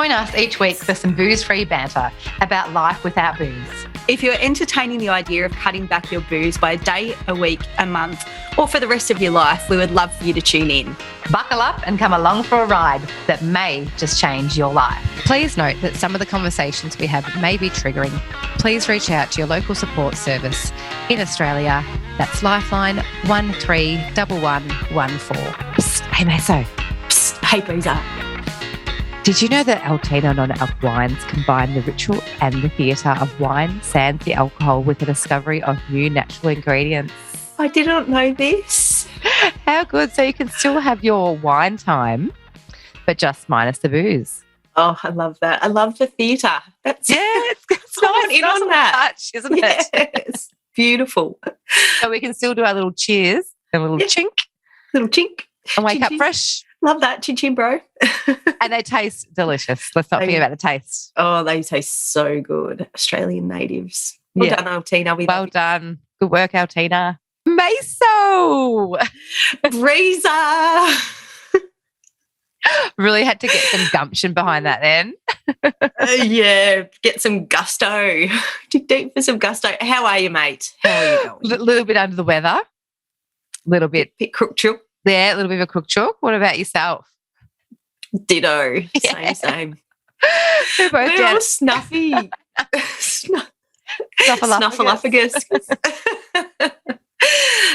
Join us each week for some booze-free banter about life without booze. If you're entertaining the idea of cutting back your booze by a day, a week, a month, or for the rest of your life, we would love for you to tune in. Buckle up and come along for a ride that may just change your life. Please note that some of the conversations we have may be triggering. Please reach out to your local support service in Australia. That's Lifeline 131114. Psst, hey Maso. Psst, hey Breeza. Did you know that Altina non-alc wines combine the ritual and the theatre of wine, sans the alcohol, with the discovery of new natural ingredients? I did not know this. How good. So you can still have your wine time, but just minus the booze. Oh, I love that. I love the theatre. That's it's nice in on that. Touch, isn't it? Yes. Beautiful. So we can still do our little cheers and a little chink. Little chink. And wake up Chin-chin. fresh. Love that. Chin-chin, bro. And they taste delicious. Let's not forget about the taste. Oh, they taste so good. Australian natives. Well done, Altina. Well done. Good work, Altina. Maso. Breeza. Really had to get some gumption behind that then. Yeah, get some gusto. Dig deep for some gusto. How are you, mate? How are you going? A little bit under the weather. A little bit. Bit crook-chook. Yeah, a little bit of a crook chook. What about yourself? Ditto. Yeah. Same. We're both We're down. all snuffy. Snuffleupagus.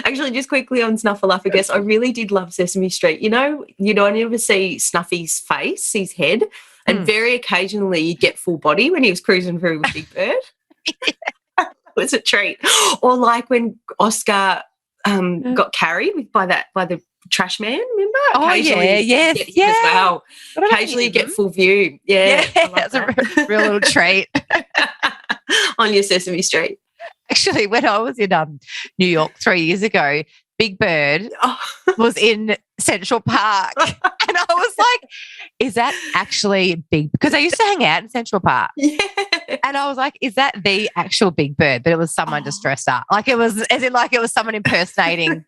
Actually, just quickly on Snuffleupagus, I really did love Sesame Street. You know, I never see Snuffy's face, his head, and very occasionally you get full body when he was cruising through with Big Bird. It was a treat. Or like when Oscar got carried by the trash man, remember? Oh, occasionally yes. you get him as well. Occasionally you get full view. Yeah, that's a real little treat. On your Sesame Street. Actually, when I was in New York 3 years ago, Big Bird was in Central Park. And I was like, is that actually Big? Because I used to hang out in Central Park. Yeah. And I was like, is that the actual Big Bird? But it was someone just dressed up. Like it was, as in like it was someone impersonating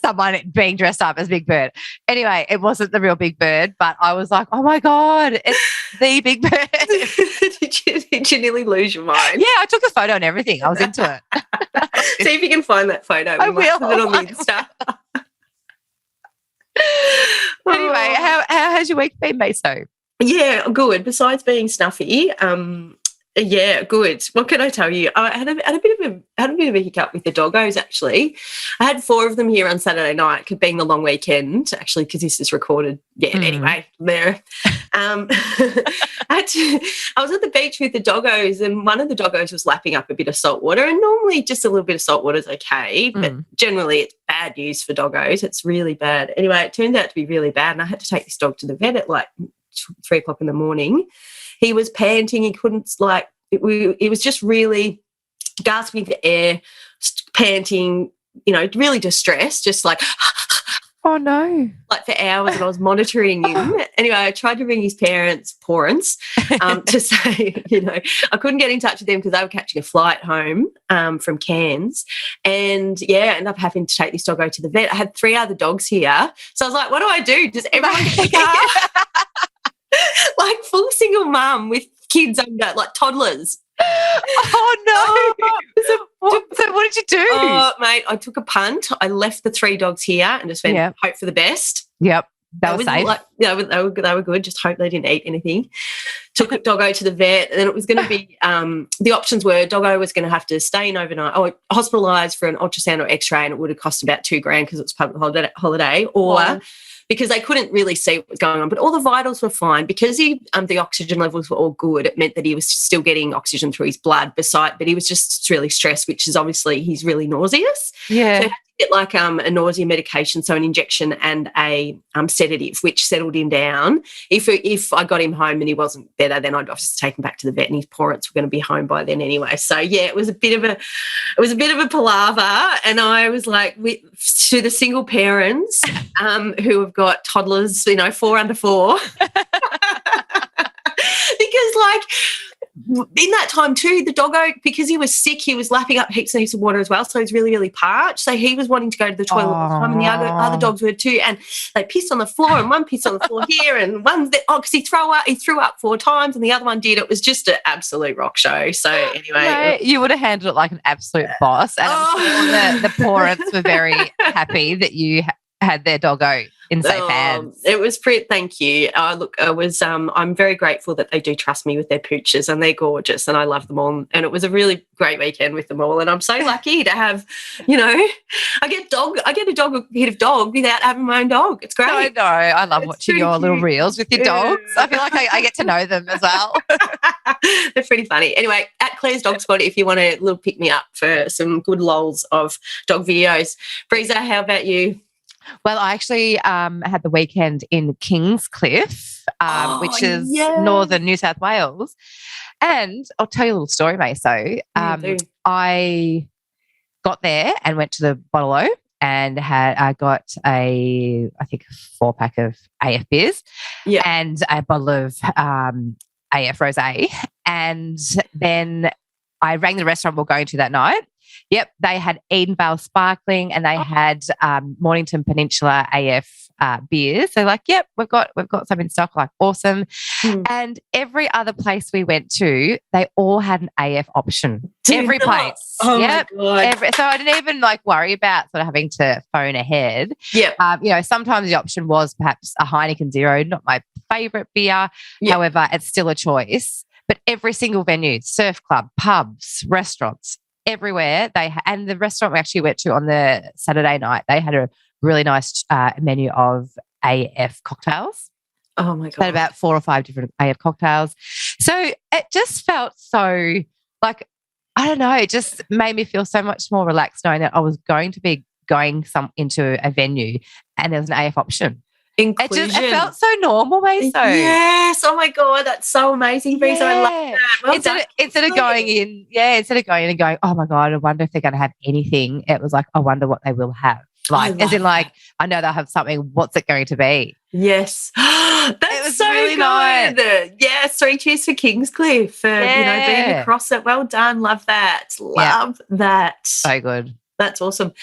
someone being dressed up as Big Bird. Anyway, it wasn't the real Big Bird, but I was like, oh my God, it's the Big Bird. Did you nearly lose your mind? Yeah, I took a photo and everything. I was into it. See if you can find that photo. I will. Put it on the Insta. Anyway, how has your week been, Maso? Yeah, good. Besides being snuffy, yeah, good. What can I tell you? I had a bit of a hiccup with the doggos. Actually, I had 4 of them here on Saturday night, being the long weekend. Actually, because this is recorded. Yeah. Anyway, there. I was at the beach with the doggos, and one of the doggos was lapping up a bit of salt water. And normally, just a little bit of salt water is okay, but generally, it's bad news for doggos. It's really bad. Anyway, it turned out to be really bad, and I had to take this dog to the vet at like 3 o'clock in the morning. He was panting. He couldn't, like, it was just really gasping for air, panting, really distressed, just like, oh no, like for hours. And I was monitoring him. Anyway, I tried to ring his parents, to say, I couldn't get in touch with them because they were catching a flight home from Cairns. And yeah, I ended up having to take this doggo to the vet. I had 3 other dogs here. So I was like, what do I do? Does everyone get in the car? Like full single mum with kids under, like toddlers. Oh no! So what did you do? Oh, mate, I took a punt. I left the 3 dogs here and just went hope for the best. Yep, that was safe. Like, they were good. Just hope they didn't eat anything. Took a doggo to the vet, and then it was going to be the options were doggo was going to have to stay in overnight, hospitalised for an ultrasound or X-ray, and it would have cost about $2,000 because it was public holiday, or. Because they couldn't really see what was going on. But all the vitals were fine. Because the oxygen levels were all good, it meant that he was still getting oxygen through his blood, but he was just really stressed, which is obviously he's really nauseous. Yeah. So he had to get like a nausea medication, so an injection and a sedative, which settled him down. If I got him home and he wasn't better, then I'd obviously take him back to the vet, and his parents were going to be home by then anyway. So yeah, it was a bit of a palaver, and I was like, to the single parents who have got toddlers, 4 under 4, because like in that time too, the doggo, because he was sick, he was lapping up heaps and heaps of water as well. So he was really, really parched. So he was wanting to go to the toilet all the time, and the other dogs were too. And they pissed on the floor, and one pissed on the floor here, and one because he threw up 4 times, and the other one did. It was just an absolute rock show. So anyway, you would have handled it like an absolute boss, and I'm sure the parents were very happy that you had their doggo in safe hands. It was pretty. Thank you. Look, it was. I'm very grateful that they do trust me with their pooches, and they're gorgeous, and I love them all. And it was a really great weekend with them all. And I'm so lucky to have, I get a dog, a head of dog without having my own dog. It's great. I know. I love watching your little reels with your dogs. I feel like I get to know them as well. They're pretty funny. Anyway, at Claire's Dog Spot, if you want to little pick me up for some good lols of dog videos. Breeza, how about you? Well, I actually had the weekend in Kingscliff, which is northern New South Wales. And I'll tell you a little story, Maso. I got there and went to the Bottle-O and I got I think a 4-pack of AF beers and a bottle of AF rosé. And then I rang the restaurant we're going to that night. Yep, they had Edenvale Sparkling and they had Mornington Peninsula AF beers. So like, yep, we've got some in stock. Like, awesome. And every other place we went to, they all had an AF option. Every place. Oh my God. So I didn't even worry about sort of having to phone ahead. Yeah. Sometimes the option was perhaps a Heineken Zero, not my favourite beer. Yep. However, it's still a choice. But every single venue, surf club, pubs, restaurants, everywhere and the restaurant we actually went to on the Saturday night, they had a really nice menu of AF cocktails. Oh my God. They had about 4 or 5 different AF cocktails. So it just felt so like, I don't know, it just made me feel so much more relaxed knowing that I was going to be going into a venue and there was an AF option. Inclusion. It felt so normal, Maso. Yes. Oh my God, that's so amazing, Breeza. I love that. Well instead of going in and going, oh my God, I wonder if they're going to have anything. It was like, I wonder what they will have. Like, as in, like, I know they'll have something. What's it going to be? Yes. It was so really good. Nice. Yes. 3 cheers for Kingscliff for being across it. Well done. Love that. Love that. So good. That's awesome.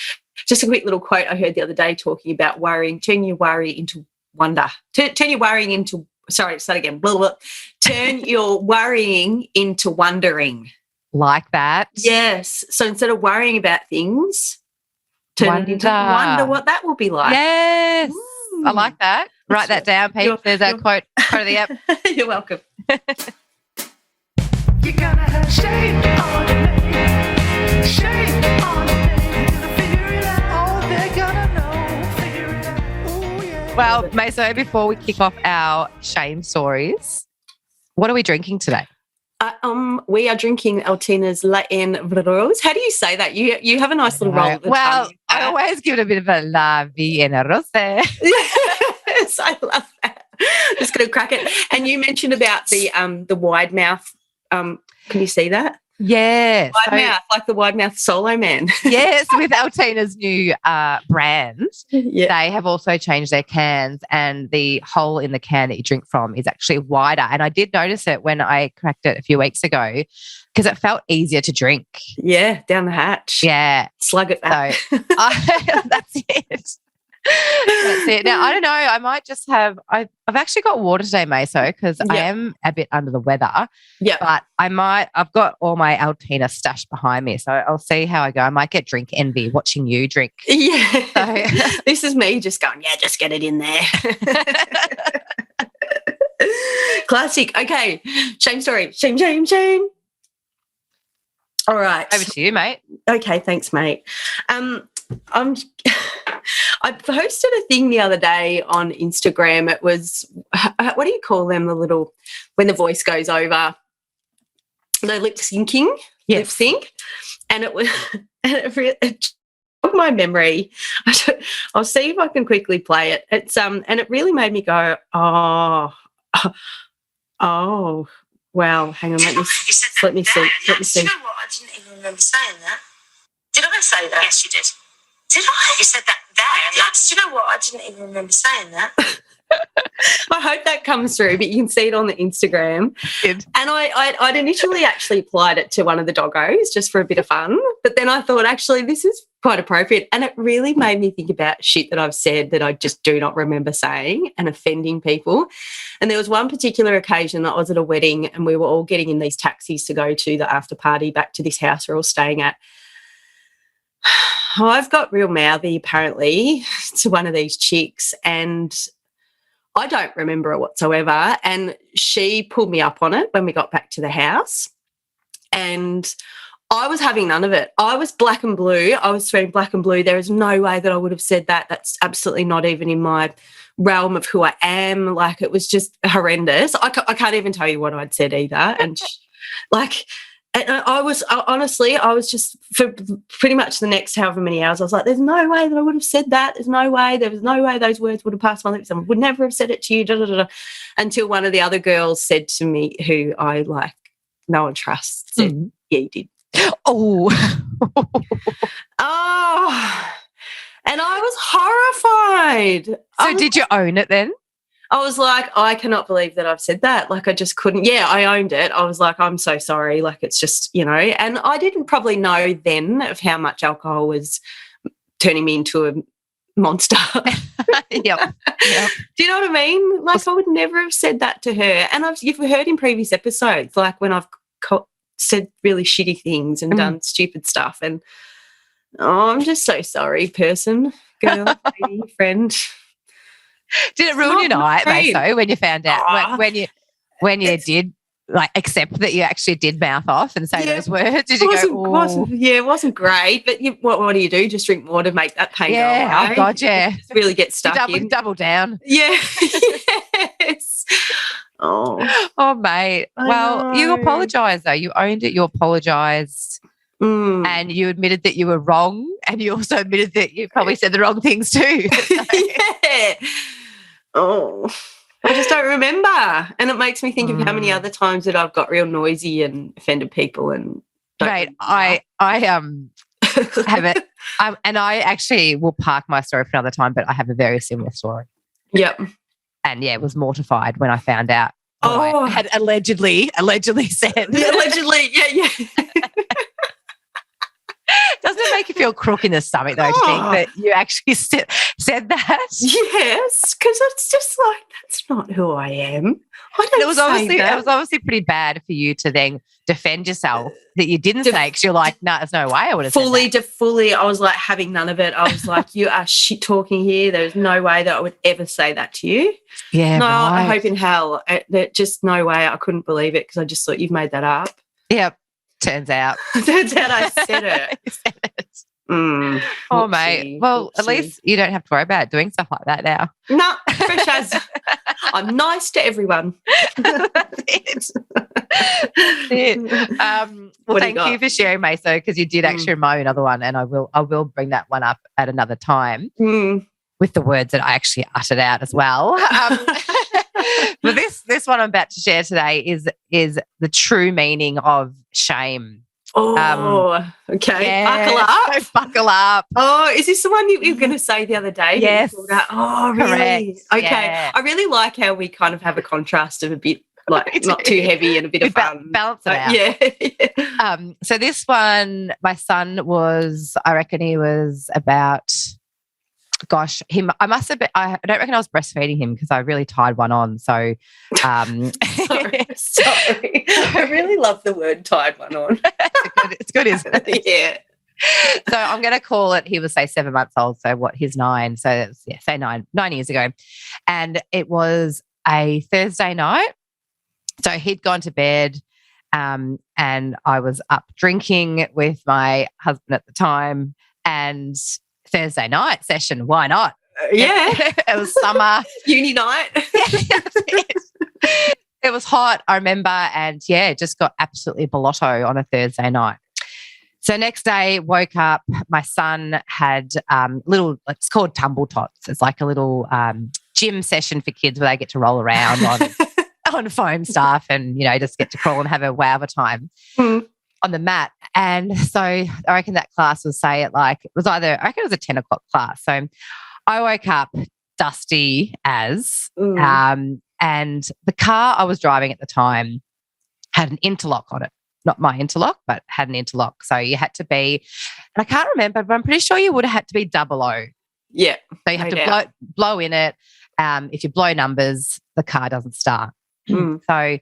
Just a quick little quote I heard the other day talking about worrying. Turn your worry into wonder. Turn your worrying into. Sorry, start again. Blah, blah. Turn your worrying into wondering. Like that. Yes. So instead of worrying about things, turn it into wonder what that will be like. Yes. I like that. Write that down, Pete. There's a quote of the app. You're welcome. You're gonna have shame on your name. Shame on your name. You're gonna figure it out. Oh, they're gonna know. Figure it out. Ooh, yeah. Well, Maso, before we kick off our shame stories, what are we drinking today? We are drinking Altina's La En Rose. How do you say that? You have a nice little roll at the tongue. I always give it a bit of a La Vie en Rose. Yes, I love that. Just going to crack it. And you mentioned about the wide mouth. Can you see that? Yes. Wide mouth, like the wide mouth solo man. Yes, with Altina's new brand, they have also changed their cans and the hole in the can that you drink from is actually wider. And I did notice it when I cracked it a few weeks ago because it felt easier to drink. Yeah, down the hatch. Yeah. Slug it back. So, that's it. That's it. Now, I don't know. I might just have I've actually got water today, Maso, because I am a bit under the weather. Yeah. But I've got all my Altina stashed behind me. So I'll see how I go. I might get drink envy watching you drink. Yeah. So, this is me just going, just get it in there. Classic. Okay. Shame story. Shame, shame, shame. All right. Over to you, mate. Okay. Thanks, mate. I posted a thing the other day on Instagram. It was, what do you call them? The little, when the voice goes over, the lip syncing, lip sync. And it was, it jogged my memory. I'll see if I can quickly play it. It's and it really made me go, oh, wow. Hang on, let me see. Let me see. You know what? I didn't even remember saying that. Did I say that? Yes, you did. Did I? You said that. Do you know what? I didn't even remember saying that. I hope that comes through, but you can see it on the Instagram. Good. And I'd initially actually applied it to one of the doggos just for a bit of fun, but then I thought, actually, this is quite appropriate. And it really made me think about shit that I've said that I just do not remember saying and offending people. And there was one particular occasion that I was at a wedding and we were all getting in these taxis to go to the after party back to this house we're all staying at. I've got real mouthy, apparently, to one of these chicks, and I don't remember it whatsoever. And she pulled me up on it when we got back to the house, and I was having none of it. I was black and blue. I was swearing black and blue. There is no way that I would have said that. That's absolutely not even in my realm of who I am. Like, it was just horrendous. I can't even tell you what I'd said either. And and I was just, for pretty much the next however many hours, I was like, there's no way that I would have said that. There was no way those words would have passed my lips. I would never have said it to you, until one of the other girls said to me, who I like, no one trusts, said, yeah, you did. Oh. Oh. And I was horrified. So did you own it then? I was like, I cannot believe that I've said that. Like, I just couldn't. Yeah, I owned it. I was like, I'm so sorry. Like, it's just, and I didn't probably know then of how much alcohol was turning me into a monster. Yep. Do you know what I mean? Like, I would never have said that to her. And you've heard in previous episodes, like when I've said really shitty things and done stupid stuff. And, I'm just so sorry, person, girl, lady, friend. Did it ruin your night, Maso, when you found out, when you did like accept that you actually did mouth off and say those words? Did you go, it wasn't great, but what do you do? Just drink more to make that pain go away. Oh, God, yeah. Just really get stuck in. Double down. Yeah. Yes. Oh, mate. Well, you apologised, though. You owned it. You apologised. And you admitted that you were wrong, and you also admitted that you probably said the wrong things too. Yeah. Oh, I just don't remember. And it makes me think of how many other times that I've got real noisy and offended people. And right, I have it, and I actually will park my story for another time. But I have a very similar story. Yep. And was mortified when I found out. I had allegedly said. Allegedly, yeah. Doesn't it make you feel crook in the stomach, though, to think that you actually said that? Yes, because it's just like, that's not who I am. It was obviously pretty bad for you to then defend yourself that you didn't say, because you're like, no, there's no way I would have said that. Fully, I was like having none of it. I was like, you are shit talking here. There's no way that I would ever say that to you. Yeah, no, right. I hope in hell. Just no way. I couldn't believe it because I just thought you've made that up. Yep. Turns out I said it. You said it. Oh, mate. Well, at least you don't have to worry about doing stuff like that now. No, fresh as. I'm nice to everyone. That's it. Well, thank you for sharing, Maso, because you did actually remind me of another one, and I will bring that one up at another time with the words that I actually uttered out as well. But this one I'm about to share today is the true meaning of shame. Oh, okay. Yeah, buckle up. So buckle up. Oh, is this the one you were going to say the other day? Yes. Oh, really? Correct. Okay. Yeah. I really like how we kind of have a contrast of a bit like not too heavy and a bit of fun. Balance it out. Yeah. So this one, my son was, I reckon he was about, gosh, I must have been, I don't reckon I was breastfeeding him because I really tied one on. So, sorry. I really love the word tied one on. It's good, isn't it? Yeah. So I'm going to call it, he was, say, 7 months old. So he's 9. So it's, say 9 years ago. And it was a Thursday night. So he'd gone to bed and I was up drinking with my husband at the time, and Thursday night session, why not? Yeah. It was summer. Uni night. It was hot, I remember, and just got absolutely blotto on a Thursday night. So next day, woke up, my son had it's called tumble tots. It's like a little gym session for kids where they get to roll around on foam stuff and, just get to crawl and have a wow of a time on the mat. And so I reckon that class was, say, at it was a 10 o'clock class. So I woke up, dusty as. Mm. And the car I was driving at the time had an interlock on it. Not my interlock, but had an interlock. So you had to be, and I can't remember, but I'm pretty sure you would have had to be 00. Yeah. So you have No to doubt. blow in it. If you blow numbers, the car doesn't start. Mm. So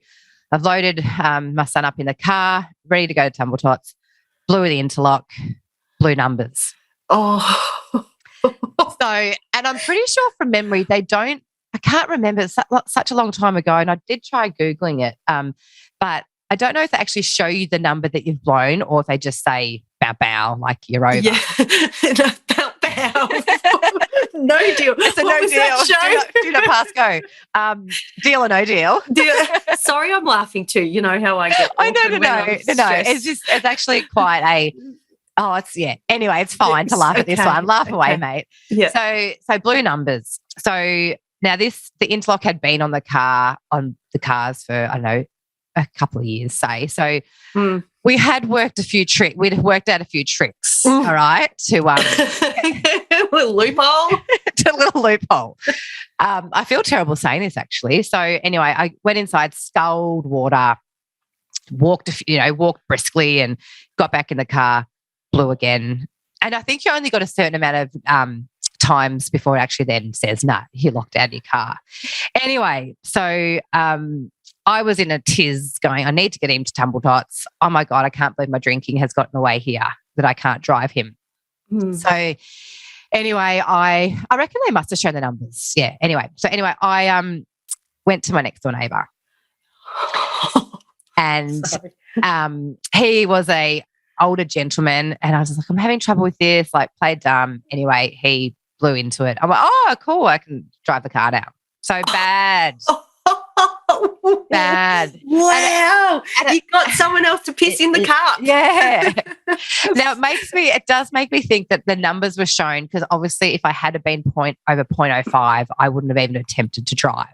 I've loaded my son up in the car, ready to go to Tumble Tots, blew the interlock, blew numbers. Oh. So, and I'm pretty sure from memory, I can't remember, it's such a long time ago, and I did try Googling it, but I don't know if they actually show you the number that you've blown or if they just say bow bow, like you're over. Yeah. Bow bow. No deal. It's a What no was deal. that show? Do not pass go. Deal or no deal. Sorry, I'm laughing too. You know how I get. Oh, awkward when I'm no. stressed. It's actually quite a, anyway, it's fine to laugh at this Okay, one. Laugh away, okay. mate. Yeah. So blue numbers. So now the interlock had been on the cars for, I don't know, a couple of years, say. So we had worked we'd worked out a few tricks, all right, to Little loophole. to a little loophole. I feel terrible saying this actually. So anyway, I went inside, sculled water, walked briskly and got back in the car, blew again. And I think you only got a certain amount of times before it actually then says, nah, you're locked out of your car. Anyway, so I was in a tiz going, I need to get him to Tumble Tots. Oh my God, I can't believe my drinking has gotten away here, that I can't drive him. So anyway, I reckon they must have shown the numbers. Yeah. Anyway, I went to my next door neighbour, and he was a older gentleman, and I was just like, I'm having trouble with this. Like, played dumb. Anyway, he blew into it. I'm like, oh, cool, I can drive the car now. So bad. Bad. Wow. You got someone else to piss in the cup. Yeah. Now it does make me think that the numbers were shown, because obviously if I had been over 0.05, I wouldn't have even attempted to drive.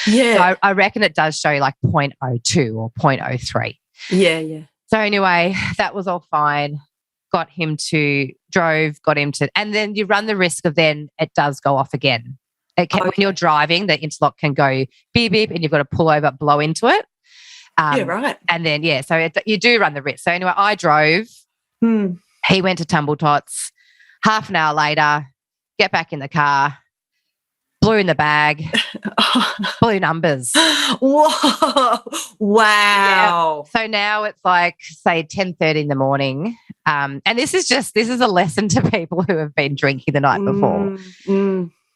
Yeah. So I reckon it does show like 0.02 or 0.03. Yeah. So anyway, that was all fine. Got him to, and then you run the risk of then it does go off again. When you're driving, the interlock can go beep, beep, and you've got to pull over, blow into it. Yeah, right. And then, so you do run the risk. So anyway, I drove. He went to Tumble Tots. Half an hour later, get back in the car, blew in the bag, blew numbers. Whoa. Wow. Yeah. So now it's like, say, 10:30 in the morning. And this is a lesson to people who have been drinking the night before.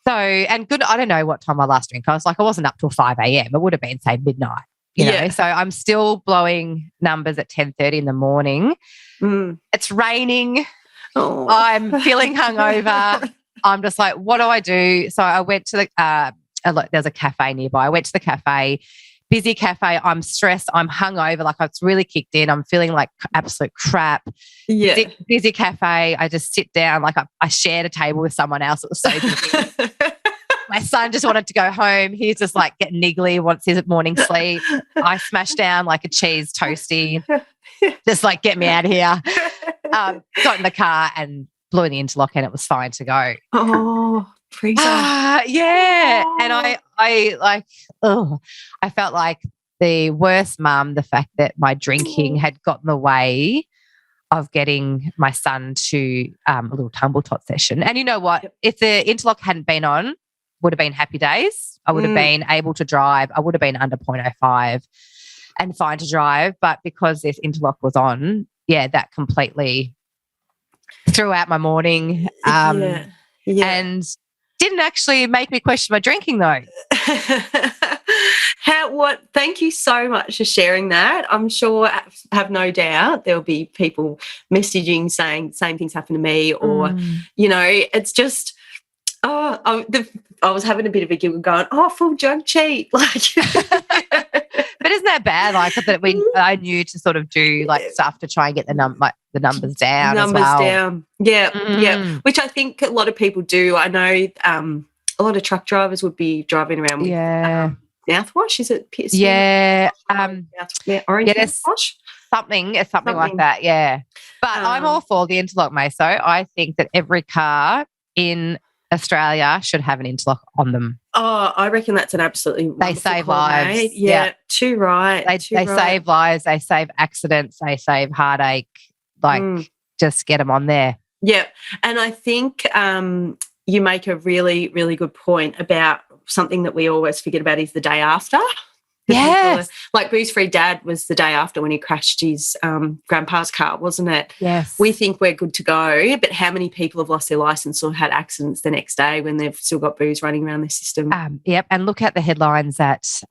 So, and good, I don't know what time I last drank. I wasn't up till 5 a.m. It would have been, say, midnight, you know. So I'm still blowing numbers at 10:30 in the morning. It's raining. Oh. I'm feeling hungover. I'm just like, what do I do? So I went to there's a cafe nearby. I went to the cafe, busy cafe. I'm stressed. I'm hungover. Like, it's really kicked in. I'm feeling like absolute crap. Yeah. Busy cafe. I just sit down. Like, I shared a table with someone else. It was so busy. My son just wanted to go home. He's just like getting niggly, wants his morning sleep. I smashed down like a cheese toasty, just like, get me out of here. Got in the car and blew in the interlock, and it was fine to go. Oh, Breeza. Yeah. And I felt like the worst mum, the fact that my drinking had gotten in the way of getting my son to a little Tumble Tot session. And you know what? If the interlock hadn't been on, would have been happy days. I would have been able to drive. I would have been under 0.05 and fine to drive. But because this interlock was on, that completely threw out my morning. And didn't actually make me question my drinking though. Thank you so much for sharing that. I'm sure, have no doubt, there'll be people messaging saying same things happened to me, or it's just, I was having a bit of a giggle going, full jug cheat. Like, but isn't that bad? Like, that I knew to sort of do like stuff to try and get the numbers down. Numbers as well. down. Yeah. Which I think a lot of people do. I know a lot of truck drivers would be driving around with mouthwash. Is it PSP? Yeah. Orange mouthwash? Something like that, yeah. But I'm all for the interlock, Maso. I think that every car in Australia should have an interlock on them. Oh, I reckon that's an absolutely They wonderful save call, lives. mate. Yeah, too right. They too right. save lives. They save accidents. They save heartache. Like, just get them on there. Yeah, and I think you make a really, really good point about something that we always forget about is the day after. Yes. Like Booze Free Dad was the day after when he crashed his grandpa's car, wasn't it? Yes. We think we're good to go, but how many people have lost their licence or had accidents the next day when they've still got booze running around their system? Yep, and look at the headlines that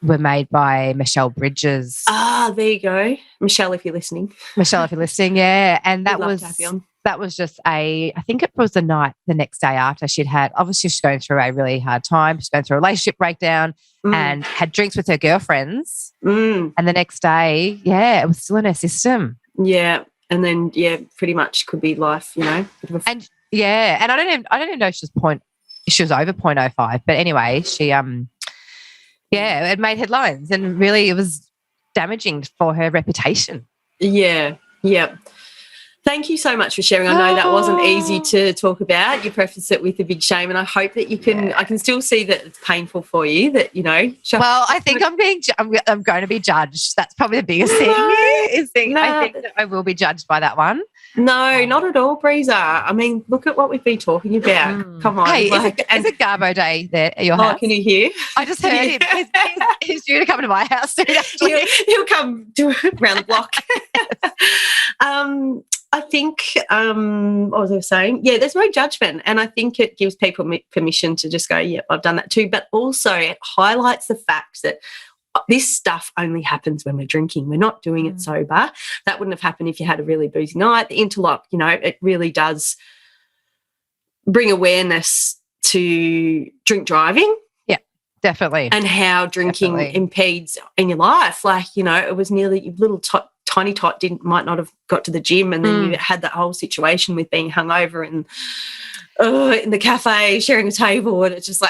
were made by Michelle Bridges. Ah, there you go. Michelle, if you're listening. Michelle, if you're listening, yeah. And that We'd love was to have you on. that was just I think it was the next day after obviously she's going through a really hard time. She's going through a relationship breakdown and had drinks with her girlfriends. And the next day, it was still in her system. Yeah. And then, pretty much could be life, And I don't even know if she was over 0.05, but anyway, she it made headlines and really it was damaging for her reputation. Yeah. Thank you so much for sharing. I know that wasn't easy to talk about. You prefaced it with a big shame, and I hope that you can. I can still see that it's painful for you. That Well, I think I'm going to be judged. That's probably the biggest thing. I think that I will be judged by that one. No, not at all, Breeza. I mean, look at what we've been talking about. Come on. Hey, is it Garbo Day there at your house? Can you hear? I just heard him. He's due to come to my house soon, actually. He'll come around the block. I think, what was I saying? Yeah, there's no judgment. And I think it gives people permission to just go, I've done that too. But also it highlights the fact that this stuff only happens when we're drinking. We're not doing it sober. That wouldn't have happened if you had a really boozy night. The interlock, it really does bring awareness to drink driving. Yeah, definitely. And how drinking impedes in your life. Like, it was nearly little tiny tot might not have got to the gym, and then you had that whole situation with being hungover and in the cafe sharing a table, and it's just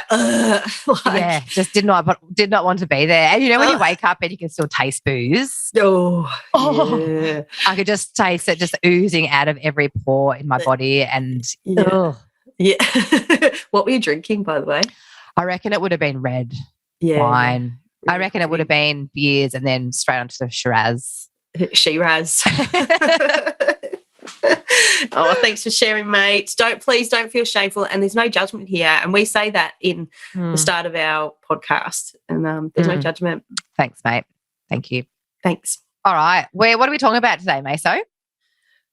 just did not want to be there. And when you wake up and you can still taste booze. Yeah. I could just taste it just oozing out of every pore in my body, and yeah. What were you drinking, by the way? I reckon it would have been red wine. I reckon it would have been beers and then straight onto the Shiraz. Shiraz. Thanks for sharing, mate. Please don't feel shameful, and there's no judgment here. And we say that in the start of our podcast, and there's no judgment. Thanks, mate. Thank you. Thanks. All right. What are we talking about today, Maso?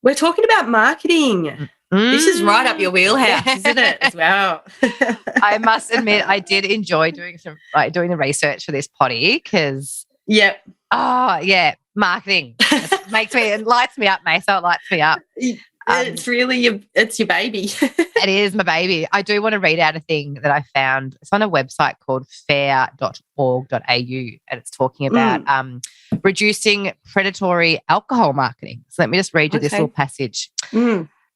We're talking about marketing. This is right up your wheelhouse, isn't it? As well. I must admit, I did enjoy doing the research for this potty because. Yep. Oh yeah, marketing it lights me up, Maso. It lights me up. It's really it's your baby. It is my baby. I do want to read out a thing that I found. It's on a website called fair.org.au, and it's talking about reducing predatory alcohol marketing. So let me just read you this little passage.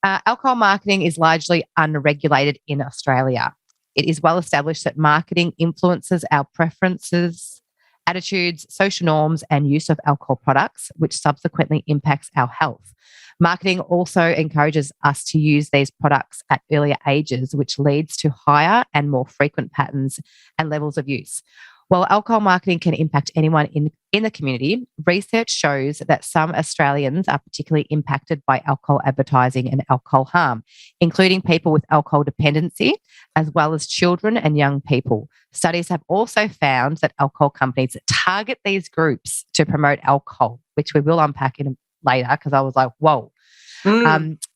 Alcohol marketing is largely unregulated in Australia. It is well established that marketing influences our preferences, attitudes, social norms, and use of alcohol products, which subsequently impacts our health. Marketing also encourages us to use these products at earlier ages, which leads to higher and more frequent patterns and levels of use. While alcohol marketing can impact anyone in the community, research shows that some Australians are particularly impacted by alcohol advertising and alcohol harm, including people with alcohol dependency, as well as children and young people. Studies have also found that alcohol companies target these groups to promote alcohol, which we will unpack later because I was like, whoa.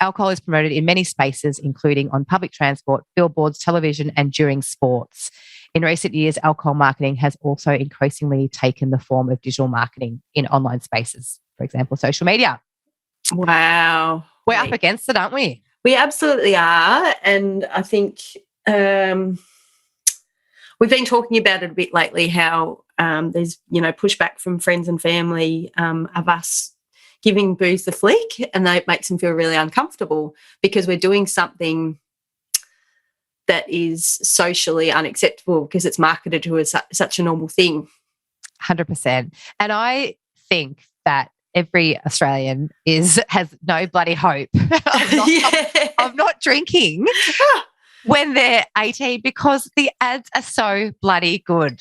Alcohol is promoted in many spaces, including on public transport, billboards, television, and during sports. In recent years, alcohol marketing has also increasingly taken the form of digital marketing in online spaces, for example, social media. Wow. We're up against it, aren't we? We absolutely are. And I think we've been talking about it a bit lately, how there's, pushback from friends and family of us giving booze the flick, and that makes them feel really uncomfortable because we're doing something that is socially unacceptable because it's marketed to as such a normal thing. 100%. And I think that every Australian has no bloody hope of not drinking. when they're 18 because the ads are so bloody good.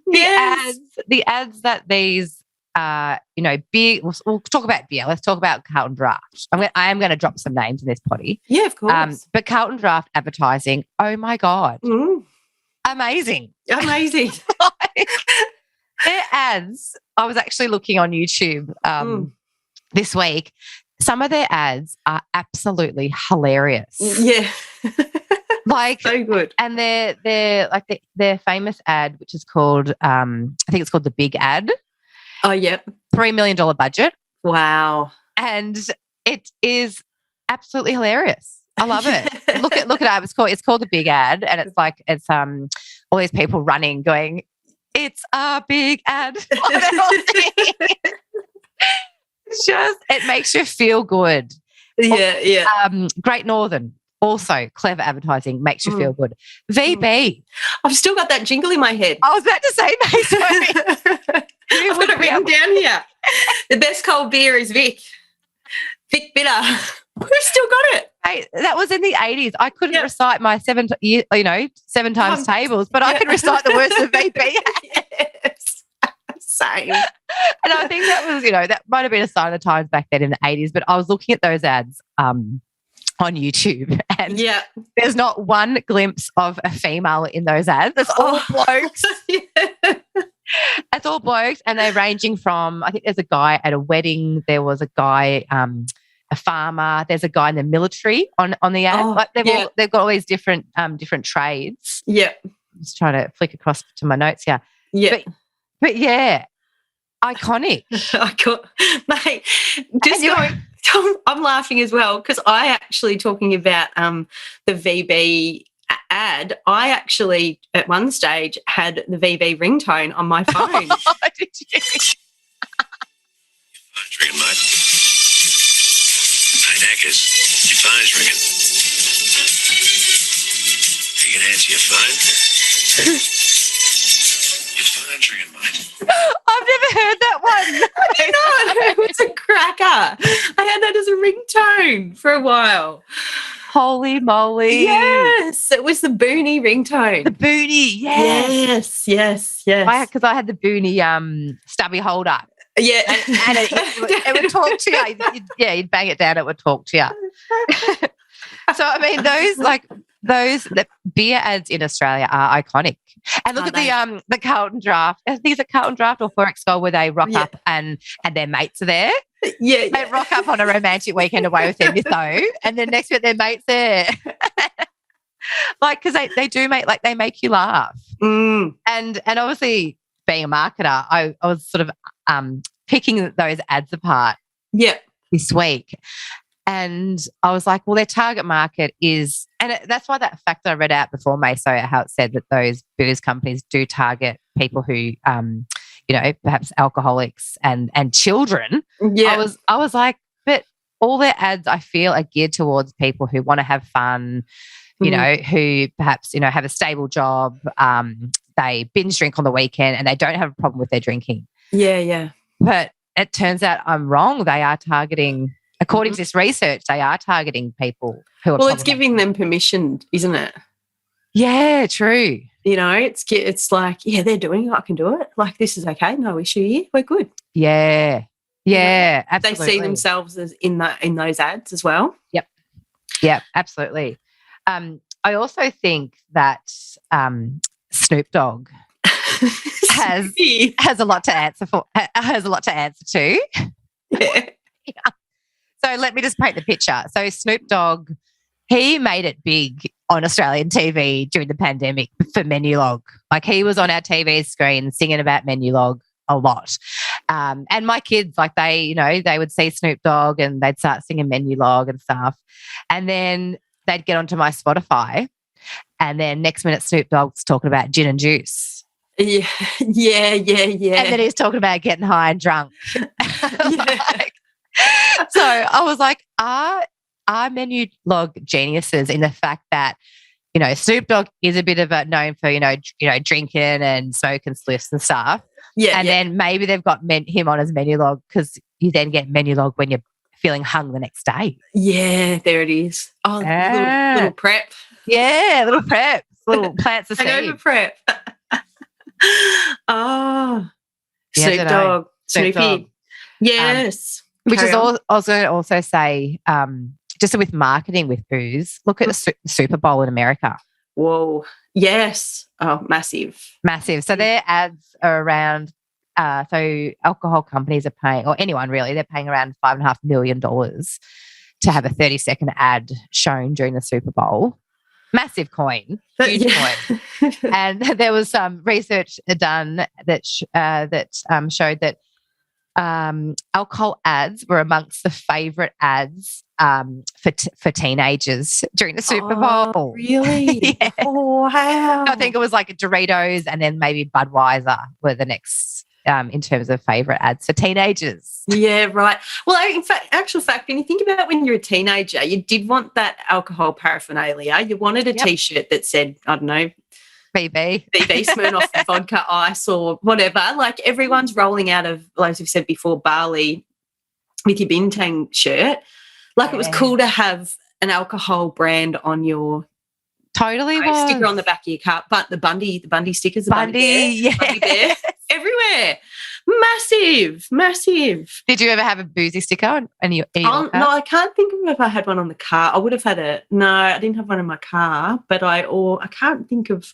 Yes. The ads that these beer. We'll talk about beer. Let's talk about Carlton Draft. I am going to drop some names in this potty. Yeah, of course. But Carlton Draft advertising, oh my God. Amazing. Amazing. Their ads, I was actually looking on YouTube this week. Some of their ads are absolutely hilarious. Yeah. Like so good. And they're like their famous ad, which is called I think it's called The Big Ad. Oh, yep. $3 million budget. Wow. And it is absolutely hilarious. I love it. Look it up. It's called The Big Ad, and it's all these people running going, it's a big ad. It makes you feel good. Yeah. Great Northern, also clever advertising, makes you feel good. VB. I've still got that jingle in my head. I was about to say, mate, sorry. I've got it written down here. The best cold beer is Vic. Vic Bitter. We've still got it. Hey, that was in the 80s. I couldn't recite my 7 times tables, but I could recite the words of VB. Yes. Same. And I think that was, that might have been a sign of the times back then in the 80s, but I was looking at those ads on YouTube, and there's not one glimpse of a female in those ads. It's all blokes. It's all blokes, and they're ranging from, I think there's a guy at a wedding, there was a guy, a farmer, there's a guy in the military on the ad. They've got all these different trades. Yeah. I'm just trying to flick across to my notes here. Yeah. But yeah, iconic. Mate, I'm laughing as well because I actually, talking about the VB ad, I actually at one stage had the VB ringtone on my phone. Did you? Phone's ringing, mate. Hey, Nackers, your phone's ringing. Are you going to answer your phone? Your phone's ringing, mate. I've never heard that one. It's a cracker. I had that as a ringtone for a while. Holy moly. Yes, it was the Boonie ringtone. The Boonie, yes. Yes. Because I had the Boonie stubby holder. Yeah. And it would talk to you. You'd bang it down, it would talk to you. So, I mean, the beer ads in Australia are iconic. And look at the Carlton Draft. I think it's a Carlton Draft or Forex Gold where they rock up and their mates are there. Yeah. They rock up on a romantic weekend away with their mytho, and then next minute their mates there. Because they do they make you laugh. And obviously being a marketer, I was sort of picking those ads apart this week. And I was like, well, their target market is, and that's why that fact that I read out before, Maso, how it said that those booze companies do target people who, perhaps alcoholics and children. Yeah. I was like, but all their ads I feel are geared towards people who want to have fun, who perhaps, have a stable job, they binge drink on the weekend and they don't have a problem with their drinking. Yeah. But it turns out I'm wrong. They are targeting, according to this research, they are targeting people who are. Well, it's giving them permission, isn't it? Yeah, true. It's like, they're doing it. I can do it. Like, this is okay. No issue here. We're good. Yeah, absolutely. They see themselves as in those ads as well. Yep, absolutely. I also think that Snoop Dogg has a lot to answer for. Has a lot to answer to. Yeah. So let me just paint the picture. So Snoop Dogg, he made it big on Australian TV during the pandemic for Menulog. Like, he was on our TV screen singing about Menulog a lot. And my kids, they would see Snoop Dogg and they'd start singing Menulog and stuff. And then they'd get onto my Spotify, and then next minute Snoop Dogg's talking about gin and juice. Yeah. And then he's talking about getting high and drunk. So I was like, are Menulog geniuses in the fact that, Snoop Dogg is a bit of a known for, drinking and smoking spliffs and stuff. Yeah. And then maybe they've got him on as Menulog because you then get Menulog when you're feeling hung the next day. Yeah, there it is. Oh, Ah. little prep. Yeah, little preps, little plants of Hangover seed. prep. Oh, Yeah, I Snoop dunno. Dog. Snoop Snoopy. Dogg. Yes. Which Carry is on. all, I was going to also say, just with marketing with booze, look at the Super Bowl in America. Whoa. Yes. Oh, massive. Massive. So their ads are around, so alcohol companies are paying, or anyone really, they're paying around $5.5 million to have a 30-second ad shown during the Super Bowl. Massive coin, huge coin. And there was some research done that showed that alcohol ads were amongst the favorite ads for teenagers during the Super Bowl. Really? Yeah. Oh, wow. I think it was like Doritos and then maybe Budweiser were the next in terms of favorite ads for teenagers. Yeah, right. Well, in fact, actual fact, when you think about when you're a teenager, you did want that alcohol paraphernalia. You wanted a T-shirt that said, I don't know, BB. Smirnoff vodka ice or whatever. Like everyone's rolling out of, like as we've said before, Bali with your Bintang shirt. Like it was cool to have an alcohol brand on your Totally was. sticker on the back of your car. But the Bundy stickers, the Bundy, Bundy Bear, everywhere. Massive. Did you ever have a boozy sticker on your No, car? I can't think of if I had one on the car. I would have had no, I didn't have one in my car, but I can't think of.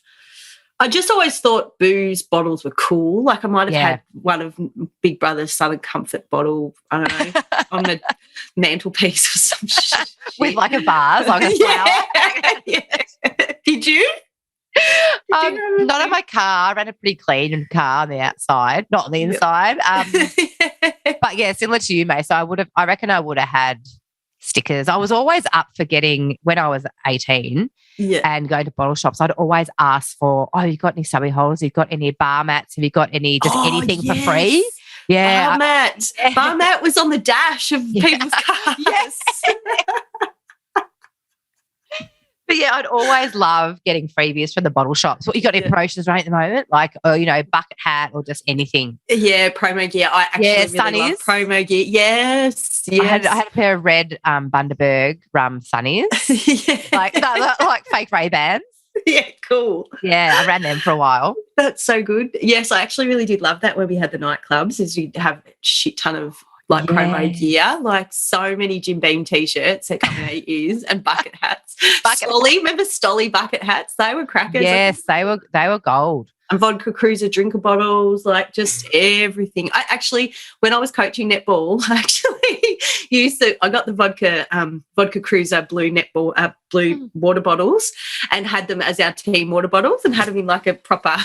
I just always thought booze bottles were cool. Like I might have had one of Big Brother's Southern Comfort bottle, I don't know, on the mantelpiece or some shit. With like a vase, like a flower. Yeah. Did you? Not on my car. I ran a pretty clean car on the outside, not on the inside. But yeah, similar to you, May. So I reckon I would have had stickers. I was always up for getting, when I was 18 and going to bottle shops, I'd always ask for, you got any subby holders? Have you got any bar mats? Have you got anything for free? Yeah. Bar mat was on the dash of people's cars. Yes. But yeah, I'd always love getting freebies from the bottle shops. What you got any promotions right at the moment? Like, bucket hat or just anything. Yeah, promo gear. I actually really love promo gear. Yes. I had a pair of red Bundaberg rum sunnies. like fake Ray-Bans. Yeah, cool. Yeah, I ran them for a while. That's so good. Yes, I actually really did love that when we had the nightclubs, is you'd have a shit ton of promo gear, like so many Jim Beam T-shirts that come in 8 years and bucket hats. Remember Stolly bucket hats? They were crackers. Yes, they were gold. And vodka cruiser drinker bottles, like just everything. I actually, when I was coaching netball, I got the vodka cruiser blue netball, blue water bottles, and had them as our team water bottles, and had them in like a proper.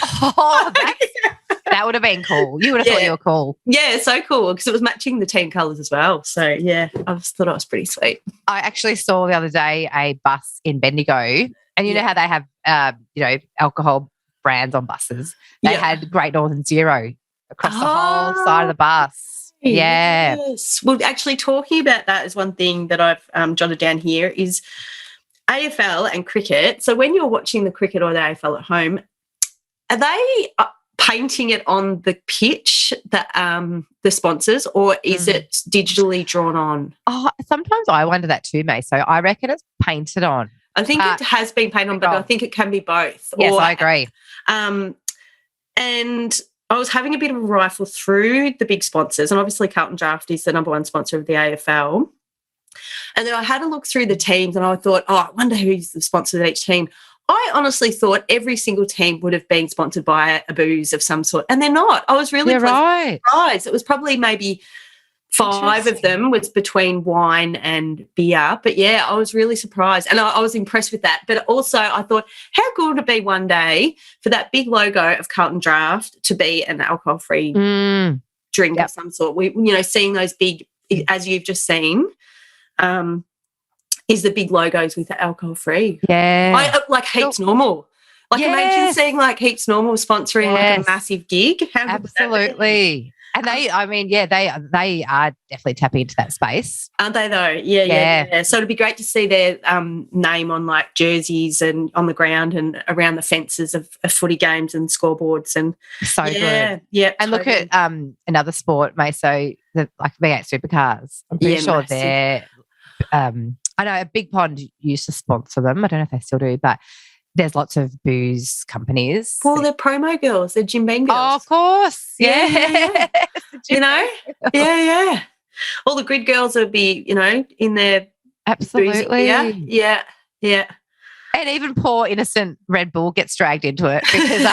That would have been cool. You would have thought you were cool. Yeah, so cool, because it was matching the team colours as well. So yeah, I just thought it was pretty sweet. I actually saw the other day a bus in Bendigo, and you know how they have alcohol brands on buses. They had Great Northern Zero across the whole side of the bus. Yeah. Yes. Well, actually, talking about that is one thing that I've jotted down here is AFL and cricket. So when you're watching the cricket or the AFL at home, are they painting it on the pitch, the sponsors, or is it digitally drawn on? Oh, sometimes I wonder that too, May. So I reckon it's painted on. I think it has been painted on, but I think it can be both. Yes, I agree. And I was having a bit of a rifle through the big sponsors, and obviously Carlton Draft is the number one sponsor of the AFL. And then I had a look through the teams, and I thought, I wonder who's the sponsor of each team. I honestly thought every single team would have been sponsored by a booze of some sort, and they're not. I was really surprised. It was probably maybe 5 of them was between wine and beer. But, yeah, I was really surprised, and I was impressed with that. But also I thought, how good would it be one day for that big logo of Carlton Draft to be an alcohol-free drink of some sort? Seeing those big, as you've just seen, is the big logos with the alcohol-free. Yeah. Like Heaps Normal. Like imagine seeing like Heaps Normal sponsoring like a massive gig. Absolutely. And they are definitely tapping into that space. Aren't they though? Yeah. So it'd be great to see their name on like jerseys and on the ground and around the fences of footy games and scoreboards and So good. Yeah. And look at another sport, Maso, like V8 Supercars. I'm pretty sure massive. they're I know a Big Pond used to sponsor them. I don't know if they still do, but there's lots of booze companies. Well, they're promo girls, they're Jim Beam girls. Oh, of course. Yeah. You know? Yeah. All the grid girls would be, in their Absolutely. boozy gear. Yeah. And even poor innocent Red Bull gets dragged into it because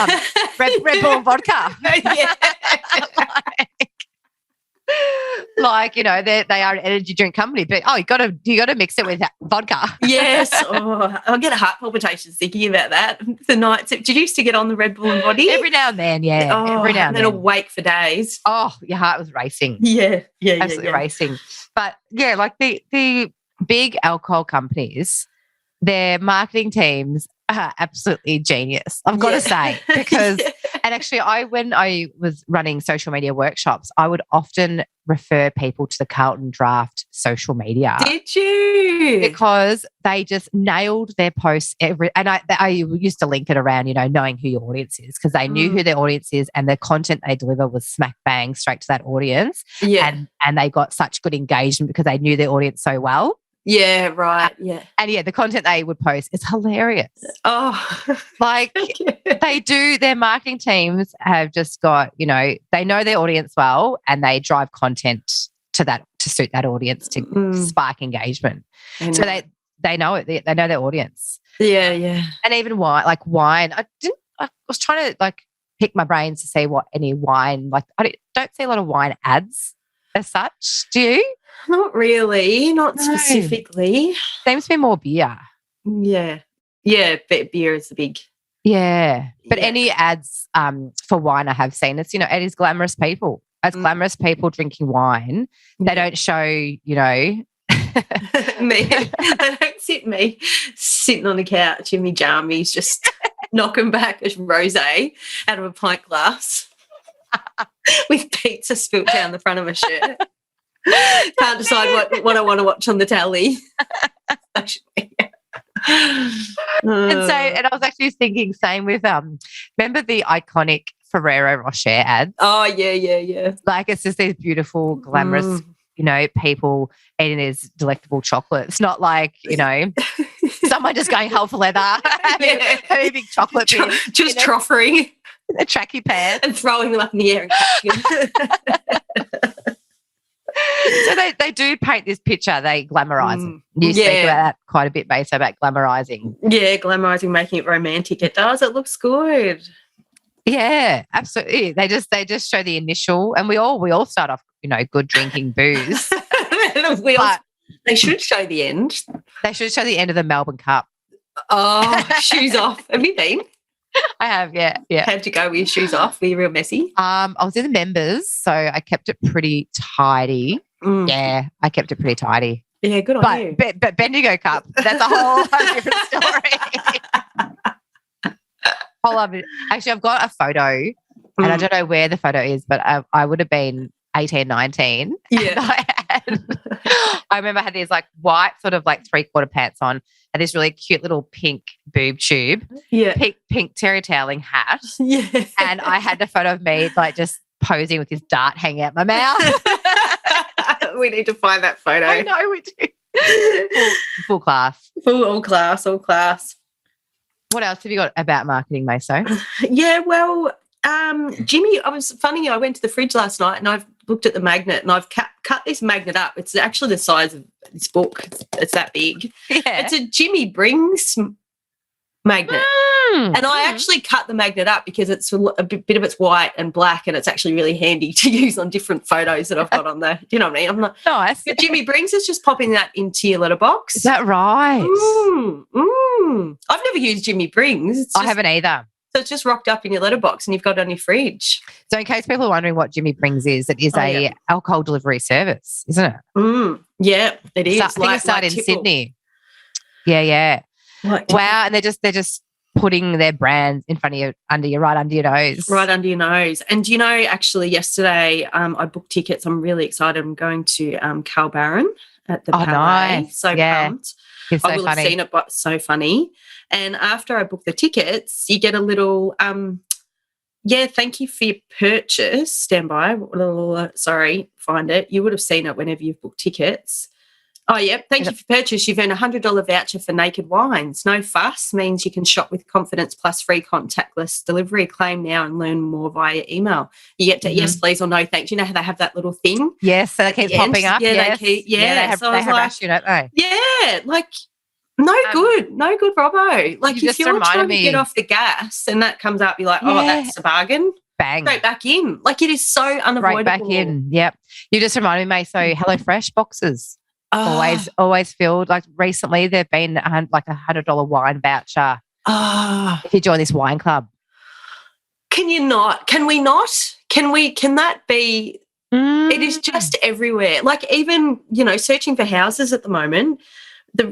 Red Bull and vodka. Yeah. Like, they are an energy drink company, but you got to mix it with vodka. Yes. Oh, I'll get a heart palpitations thinking about that. The nights. Did you used to get on the Red Bull and body? Every now and then, yeah. Oh, every now and then. awake for days. Oh, your heart was racing. Yeah. Absolutely racing. But yeah, like the big alcohol companies, their marketing teams are absolutely genius. I've got to say, because and actually when I was running social media workshops, I would often refer people to the Carlton Draft social media. Did you? Because they just nailed their posts I used to link it around, knowing who your audience is, because they knew who their audience is and the content they deliver was smack bang straight to that audience. Yeah. And they got such good engagement because they knew their audience so well. Yeah, right. Yeah. And the content they would post is hilarious. Oh, Like they do, their marketing teams have just got, they know their audience well and they drive content to suit that audience to spark engagement. So they know it. They know their audience. Yeah. And even wine. I was trying to pick my brains to see what any wine, I don't see a lot of wine ads as such. Do you? Not really, not specifically. Seems to be more beer. Yeah, but beer is the big. Yeah. But Yeah. any ads for wine I have seen, it's, it is glamorous people. It's glamorous people drinking wine. They don't show, me. They don't sit me sitting on the couch in my jammies just knocking back a rosé out of a pint glass with pizza spilt down the front of my shirt. Can't decide what I want to watch on the telly. And I was actually thinking, same with remember the iconic Ferrero Rocher ads? Oh yeah. Like it's just these beautiful, glamorous, people eating these delectable chocolates. Not like, someone just going hell for leather, having a big chocolate bin, just troffering a tracky pants and throwing them up in the air and catching them. So they do paint this picture. They glamorise them. You speak about that quite a bit, Maso, about glamorising. Yeah, glamorising, making it romantic. It does. It looks good. Yeah, absolutely. They just show the initial, and we all start off, good drinking booze. They should show the end. They should show the end of the Melbourne Cup. Oh, shoes off. Have you been? I have, yeah. How'd you go with your shoes off? Were you real messy? I was in the members, so I kept it pretty tidy. Yeah, I kept it pretty tidy. Yeah, good on you. But Bendigo Cup, that's a whole different story. Whole other, actually, I've got a photo, and I don't know where the photo is, but I would have been 18, 19. Yeah. I remember I had these white sort of 3/4 pants on and this really cute little pink boob tube, pink terry toweling hat. Yeah. And I had a photo of me just posing with this dart hanging out my mouth. We need to find that photo. I know we do. Full class. All class. What else have you got about marketing, Maso? Yeah, well, Jimmy, I went to the fridge last night and I've looked at the magnet and I've cut this magnet up. It's actually the size of this book. It's that big. Yeah. It's a Jimmy Brings magnet. And I actually cut the magnet up because it's a bit of it's white and black and it's actually really handy to use on different photos that I've got on there. Do you know what I mean? I'm not nice. But Jimmy Brings is just popping that into your letterbox. Is that right? I've never used Jimmy Brings. I haven't either. So it's just rocked up in your letterbox and you've got it on your fridge. So in case people are wondering what Jimmy Brings is, it is a alcohol delivery service, isn't it? Yeah, it is. I think it started in Sydney. Yeah. Like wow, and they're just putting their brands in front of you, right under your nose. Right under your nose. And you know, actually yesterday I booked tickets. I'm really excited. I'm going to Carl Barron at the Palais. Nice. So pumped. It's so I will funny. have seen it, but so funny. And after I book the tickets, you get a little thank you for your purchase. Stand by. Sorry, find it. You would have seen it whenever you've booked tickets. Oh, yep. Thank you for purchase. You've earned a $100 voucher for Naked Wines. No fuss means you can shop with confidence plus free contactless delivery. Claim now and learn more via email. You get to yes, please or no thanks. You know how they have that little thing? Yes, so they keep popping up. Yeah, yes. they keep, yeah. They So I was harass you, don't they? yeah, like no good, Robbo. Like you if just you're reminded trying to me- get off the gas and that comes up, you're like, oh, Yeah. that's a bargain. Bang. Straight back in. Like it is so unavoidable. Right back in. Yep. You just reminded me, so HelloFresh boxes. Oh, Always filled. Like recently, there've been like $100 wine voucher oh. if you join this wine club. Can you not? Can we not? Can that be? It is just everywhere. Like even, you know, searching for houses at the moment,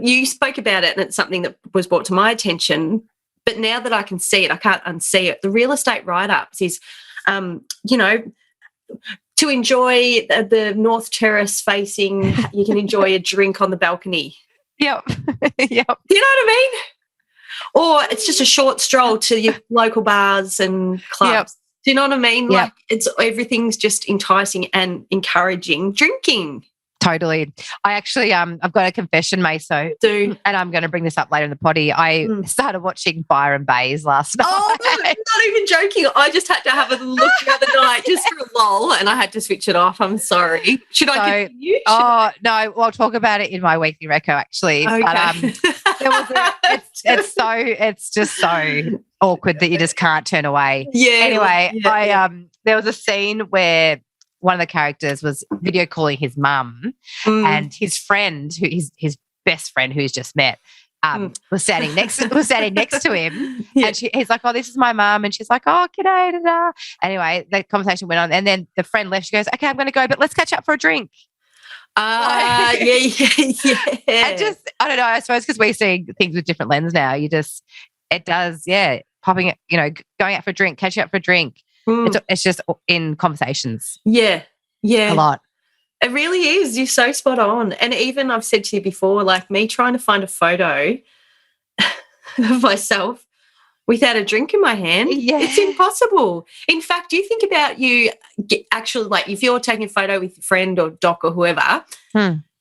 you spoke about it and it's something that was brought to my attention. But now that I can see it, I can't unsee it. The real estate write-ups is, you know, to enjoy the North Terrace facing, you can enjoy a drink on the balcony. Yep. Yep. You know what I mean? Or it's just a short stroll to your local bars and clubs. Yep. Do you know what I mean? Yep. Like everything's just enticing and encouraging drinking. Totally. I actually, I've got a confession, Maso, Do and I'm going to bring this up later in the potty. I started watching Byron Bays last night. Oh, not even joking. I just had to have a look the other night just for a lull and I had to switch it off. I'm sorry. Should I continue? Oh, no. Well, I'll talk about it in my weekly reco, actually. Okay. But there was it's just so awkward that you just can't turn away. Yeah. Anyway, yeah. there was a scene where one of the characters was video calling his mum and his friend, his best friend who he's just met, was standing next to him. Yeah. And he's like, oh, this is my mum. And she's like, oh, g'day, da-da. Anyway, the conversation went on. And then the friend left. She goes, okay, I'm going to go, but let's catch up for a drink. Yeah. And just, I don't know, I suppose because we see things with different lens now, popping it, you know, going out for a drink, catching up for a drink. It's just in conversations. Yeah. A lot. It really is. You're so spot on. And even I've said to you before, like me trying to find a photo of myself without a drink in my hand, it's impossible. In fact, you think about actually, like if you're taking a photo with a friend or doc or whoever,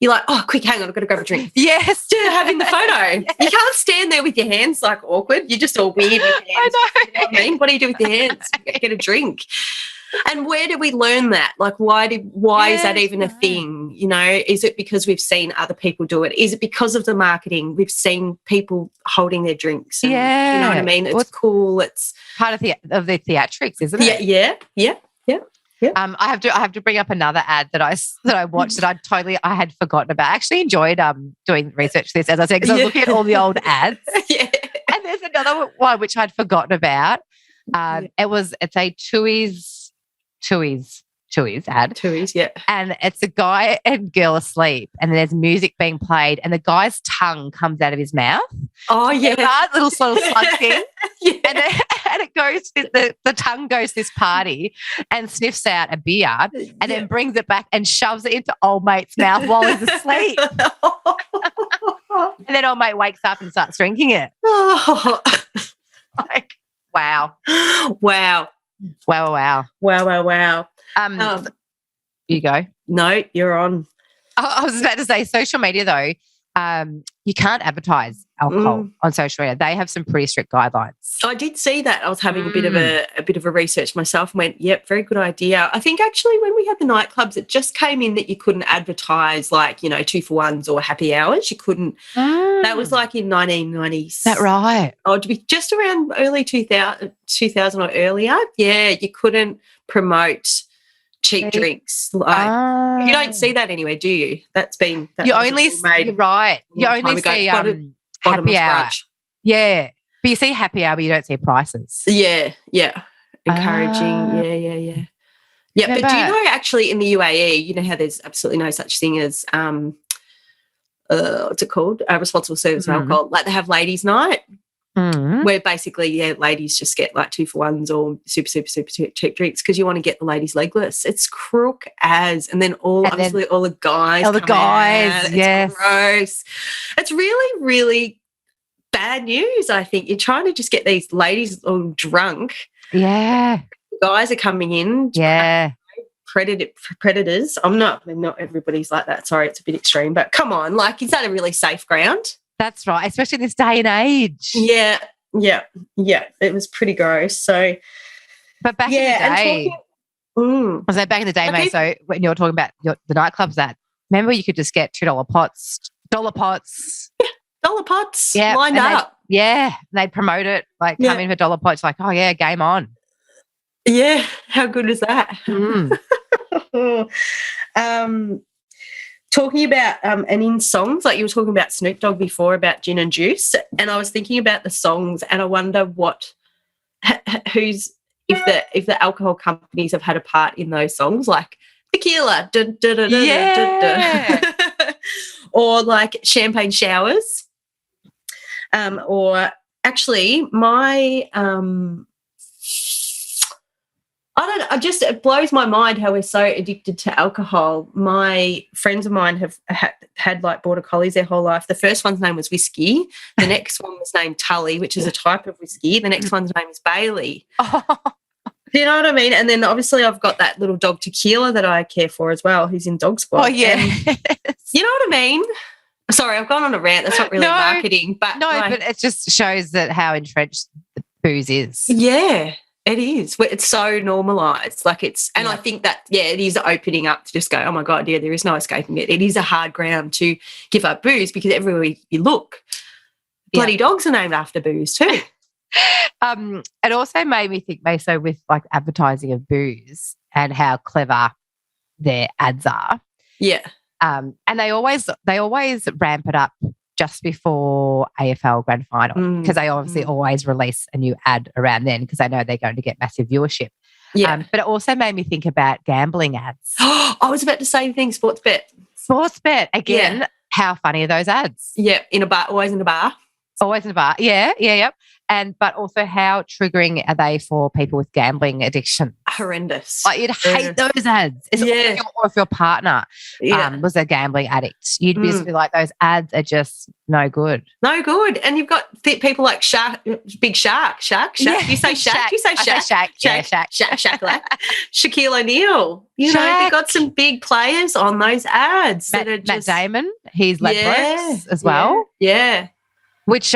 you're like, oh, quick, hang on, I've got to grab a drink. Yes. To having the photo. You can't stand there with your hands like awkward. You're just all weird with your hands. I know. You know what I mean? What do you do with your hands? Get a drink. And where did we learn that? Like, why is that even a thing? You know, is it because we've seen other people do it? Is it because of the marketing? We've seen people holding their drinks. And, you know what I mean? It's cool. It's part of the theatrics, isn't it? Yeah. I have to bring up another ad that I watched that I had forgotten about. I actually enjoyed doing research for this, as I said, because I was looking at all the old ads. Yeah. And there's another one which I'd forgotten about. It's a Tui's ad. Tui's, yeah. And it's a guy and girl asleep, and there's music being played, and the guy's tongue comes out of his mouth. Oh, yeah. Little slug thing. Yeah. And it goes, the tongue goes to this party and sniffs out a beer and then brings it back and shoves it into old mate's mouth while he's asleep. And then old mate wakes up and starts drinking it. Oh. Like, wow. Wow. You go. No, you're on. I was about to say social media though. You can't advertise alcohol on social media. They have some pretty strict guidelines. I did see that. I was having a bit of a research myself and went, yep, very good idea. I think actually when we had the nightclubs, it just came in that you couldn't advertise like, 2-for-1s or happy hours. You couldn't. That was like in 1990s. Is that right? Oh, to be just around early 2000 or earlier. Yeah, you couldn't promote cheap drinks. Like, you don't see that anywhere, do you? You only see happy hour. Yeah. But you see happy hour, but you don't see prices. Yeah. Encouraging. Yeah. Yeah, but do you know actually in the UAE, you know how there's absolutely no such thing as what's it called? Responsible service of alcohol. Like they have ladies' night. Mm. where basically, ladies just get like 2-for-1s or super cheap drinks because you want to get the ladies legless. It's crook as, and then all the guys, all the come guys, out. yes. It's gross. It's really, really bad news. I think you're trying to just get these ladies all drunk. Yeah. Guys are coming in. Yeah. Predators. Not everybody's like that. Sorry, it's a bit extreme, but come on, like, is that a really safe ground? That's right, especially in this day and age. Yeah. It was pretty gross. So, But back in the day, I say back in the day, Okay. mate. So when you were talking about the nightclubs, remember you could just get $2 pots, dollar pots. dollar pots Yeah, lined and up. they'd promote it, like Yeah. come in for dollar pots, like, oh yeah, game on. Yeah, how good is that? Mm. Talking about and in songs, like you were talking about Snoop Dogg before about gin and juice, and I was thinking about the songs, and I wonder who's if the alcohol companies have had a part in those songs, like tequila, Yeah. or like champagne showers, or actually my I don't know. It blows my mind how we're so addicted to alcohol. My friends of mine have had like border collies their whole life. The first one's name was Whiskey. The next one was named Tully, which is a type of whiskey. The next one's name is Bailey. Do you know what I mean? And then obviously I've got that little dog Tequila that I care for as well, who's in Dog Squad. Oh yeah. You know what I mean? Sorry, I've gone on a rant. That's not really marketing. But but it just shows that how entrenched the booze is. Yeah. It is. It's so normalised. Like and I think that, it is opening up to just go, oh, my God, there is no escaping it. It is a hard ground to give up booze because everywhere you look, bloody dogs are named after booze too. It also made me think, Maso, with like advertising of booze and how clever their ads are. Yeah. And they always ramp it up just before AFL Grand Final because they obviously always release a new ad around then because they know they're going to get massive viewership. Yeah. But it also made me think about gambling ads. I was about to say the thing, sports bet. Sports bet, again, how funny are those ads? Yeah, in a bar, always in a bar. Always in a bar. Yeah. But also how triggering are they for people with gambling addiction? Horrendous. Like you'd hate those ads. Or if your partner was a gambling addict, you'd just be like, those ads are just no good. No good. And you've got people like Big Shark. Yeah. You say Shaq? You say Shaq? Shaq. Like Shaquille O'Neal. You know, they've got some big players on those ads. Matt Damon, he's leprous as well. Yeah. Which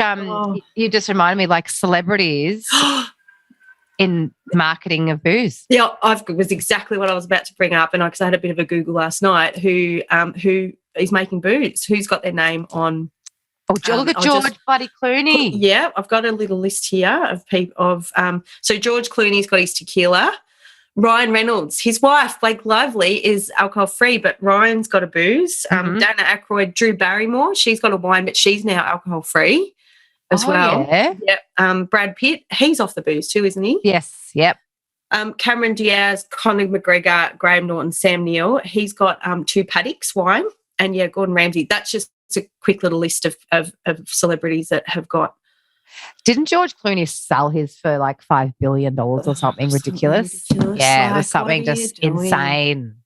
you just reminded me, like celebrities in marketing of booze. Yeah, it was exactly what I was about to bring up, and because I had a bit of a Google last night, who is making booze? Who's got their name on? Oh, look at George bloody Clooney. Yeah, I've got a little list here of people so George Clooney's got his tequila. Ryan Reynolds, his wife, Blake Lively, is alcohol-free, but Ryan's got a booze. Dana Aykroyd, Drew Barrymore, she's got a wine, but she's now alcohol-free as well. Yeah. Yep. Brad Pitt, he's off the booze too, isn't he? Yes, yep. Cameron Diaz, Conor McGregor, Graham Norton, Sam Neill, he's got 2 Paddocks wine. And, Gordon Ramsay. That's just a quick little list of celebrities that have got. Didn't George Clooney sell his for like $5 billion or something ridiculous? Yeah, it was something just insane.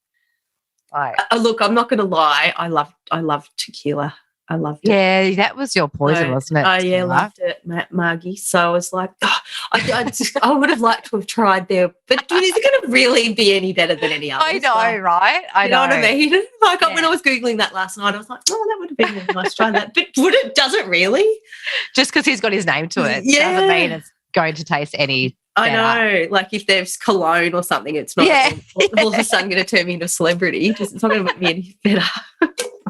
Like, look, I'm not going to lie. I love tequila. I loved it. Yeah, that was your poison, wasn't it? Oh, yeah, loved it, Margie. So I was like, I would have liked to have tried there, but is it going to really be any better than any other? I know, right? I know what I mean? Like when I was Googling that last night, I was like, oh, that would have been really nice to try that. But does it really? Just because he's got his name to it doesn't mean it's going to taste any better. I know. Like if there's cologne or something, it's not all of a sudden going to turn me into a celebrity. It's not going to make me any better.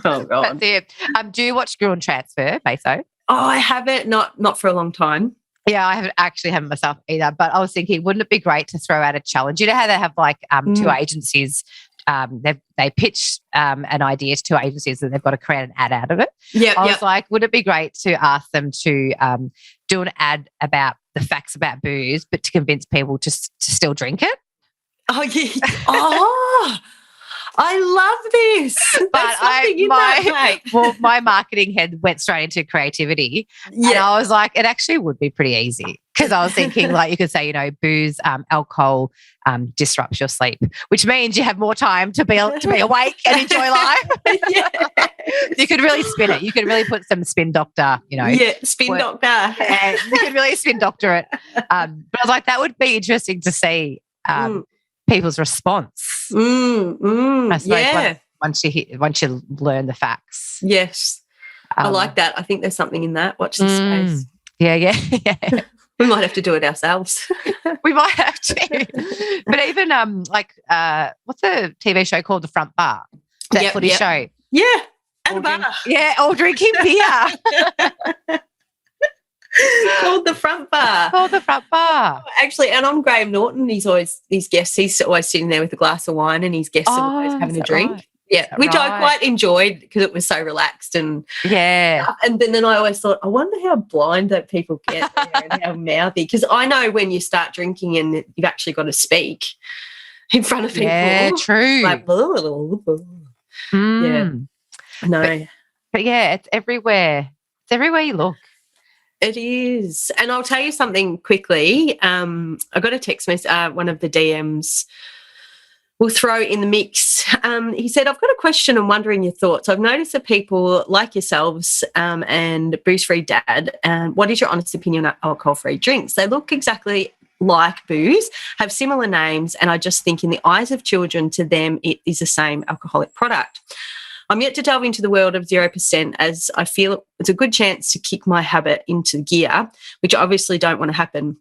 Oh, God. That's it. Do you watch Girl and Transfer, Maso? Oh, I haven't. Not for a long time. Yeah, I haven't myself either. But I was thinking, wouldn't it be great to throw out a challenge? You know how they have like 2 agencies, they pitch an idea to 2 agencies and they've got to create an ad out of it. Yeah, I was like, would it be great to ask them to do an ad about the facts about booze, but to convince people to still drink it? Oh, yeah. Oh, I love this. But my marketing head went straight into creativity. And Yeah. I was like, it actually would be pretty easy. Because I was thinking, like, you could say, booze, alcohol disrupts your sleep, which means you have more time to be awake and enjoy life. Yeah. You could really spin it. You could really put some spin doctor, Yeah, spin work. doctor. And you could really spin doctor it. But I was like, that would be interesting to see people's response. I suppose Yeah. once you learn the facts. Yes. I like that. I think there's something in that. Watch this space. Yeah. We might have to do it ourselves. We might have to. But even what's the TV show called The Front Bar? That footy show. Yeah. And a bar. All drinking beer. Called The Front Bar. Called The Front Bar. Actually, and I'm Graham Norton. He's always sitting there with a glass of wine and his guests are always having a drink. Right? Yeah, which I quite enjoyed because it was so relaxed and and then I always thought, I wonder how blind that people get there and how mouthy. Because I know when you start drinking and you've actually got to speak in front of people. Yeah, true. Like, yeah, no, but yeah, it's everywhere. It's everywhere you look. it is. And I'll tell you something quickly. I got a text message. One of the DMs. We'll throw in the mix. He said, I've got a question and wondering your thoughts. I've noticed that people like yourselves and Booze Free Dad, what is your honest opinion on alcohol-free drinks? They look exactly like booze, have similar names, and I just think in the eyes of children, to them, it is the same alcoholic product. I'm yet to delve into the world of 0% as I feel it's a good chance to kick my habit into gear, which I obviously don't want to happen.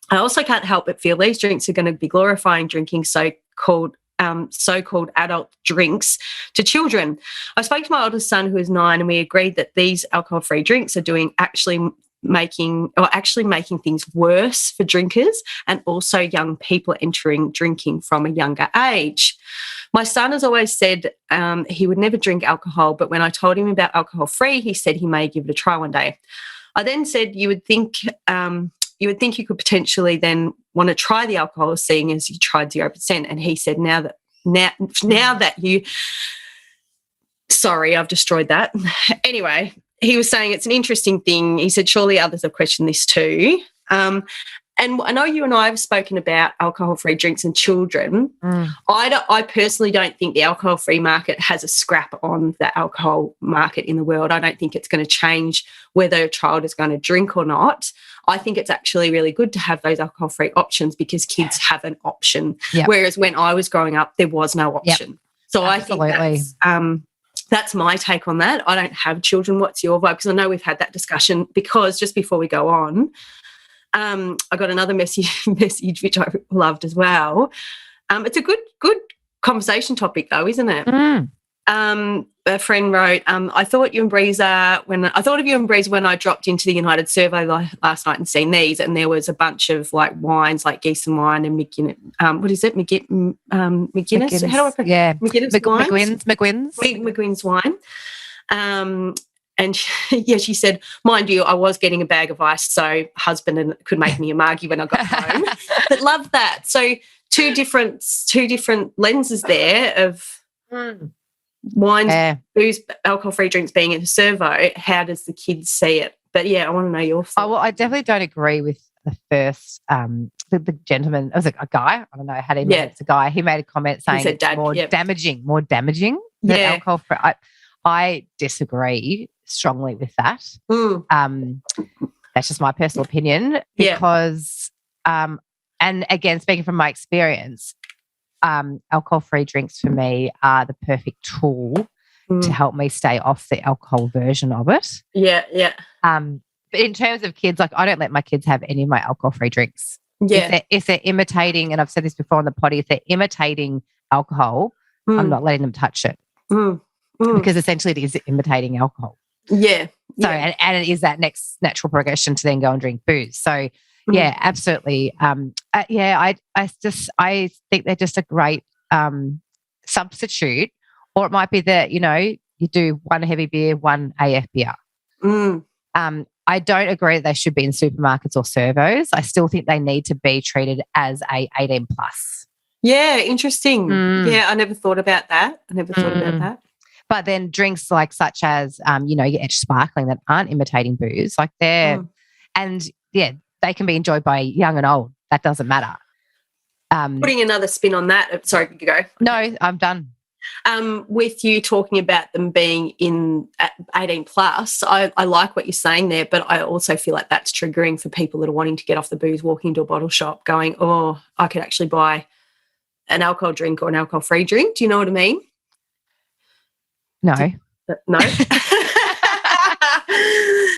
I also can't help but feel these drinks are going to be glorifying drinking so-called adult drinks to children. I spoke to my oldest son, who is 9, and we agreed that these alcohol-free drinks are actually making things worse for drinkers and also young people entering drinking from a younger age. My son has always said he would never drink alcohol, but when I told him about alcohol-free, he said he may give it a try one day. I then said you would think you could potentially then want to try the alcohol, seeing as you tried 0%. And he said, now that you, sorry, I've destroyed that. Anyway, he was saying it's an interesting thing. He said, surely others have questioned this too. And I know you and I have spoken about alcohol-free drinks and children. I personally don't think the alcohol-free market has a scrap on the alcohol market in the world. I don't think it's going to change whether a child is going to drink or not. I think it's actually really good to have those alcohol-free options because kids have an option, whereas when I was growing up, there was no option. So Absolutely. I think that's my take on that. I don't have children. What's your vibe? Because I know we've had that discussion because just before we go on, I got another message which I loved as well. It's a good conversation topic though, isn't it? A friend wrote, I thought of you and Breeza when I dropped into the United survey last night and seen these, and there was a bunch of like wines, like Geese and Wine and McGuinness. What is it? McGuinness? How do I pronounce? Yeah, McGuinn's wine. And she said, mind you, I was getting a bag of ice, so husband could make me a margie when I got home. But love that. So two different lenses there of wines, booze, alcohol-free drinks being in a servo. How does the kids see it? But yeah, I want to know your thoughts. Oh, well, I definitely don't agree with the first the gentleman. It was a guy. I don't know how he made it. It's a guy. He made a comment saying it's more damaging than alcohol-free. I disagree strongly with that. That's just my personal opinion because, and again, speaking from my experience, alcohol-free drinks for me are the perfect tool to help me stay off the alcohol version of it. Yeah. But in terms of kids, like I don't let my kids have any of my alcohol-free drinks. Yeah. If they're imitating, and I've said this before on the potty, if they're imitating alcohol, I'm not letting them touch it. Because essentially it is imitating alcohol. Yeah. So and it is that next natural progression to then go and drink booze. So yeah, absolutely. I think they're just a great substitute, or it might be that you do one heavy beer, one AF beer. I don't agree that they should be in supermarkets or servos. I still think they need to be treated as a 18 plus. Yeah, interesting. Mm. Yeah, I never thought about that. Mm. But then drinks like such as, your edge sparkling that aren't imitating booze, like they're, and yeah, they can be enjoyed by young and old. That doesn't matter. Putting another spin on that. Sorry, you go. No, I'm done. With you talking about them being in at 18 plus, I like what you're saying there, but I also feel like that's triggering for people that are wanting to get off the booze, walking into a bottle shop going, oh, I could actually buy an alcohol drink or an alcohol-free drink. Do you know what I mean? No. No.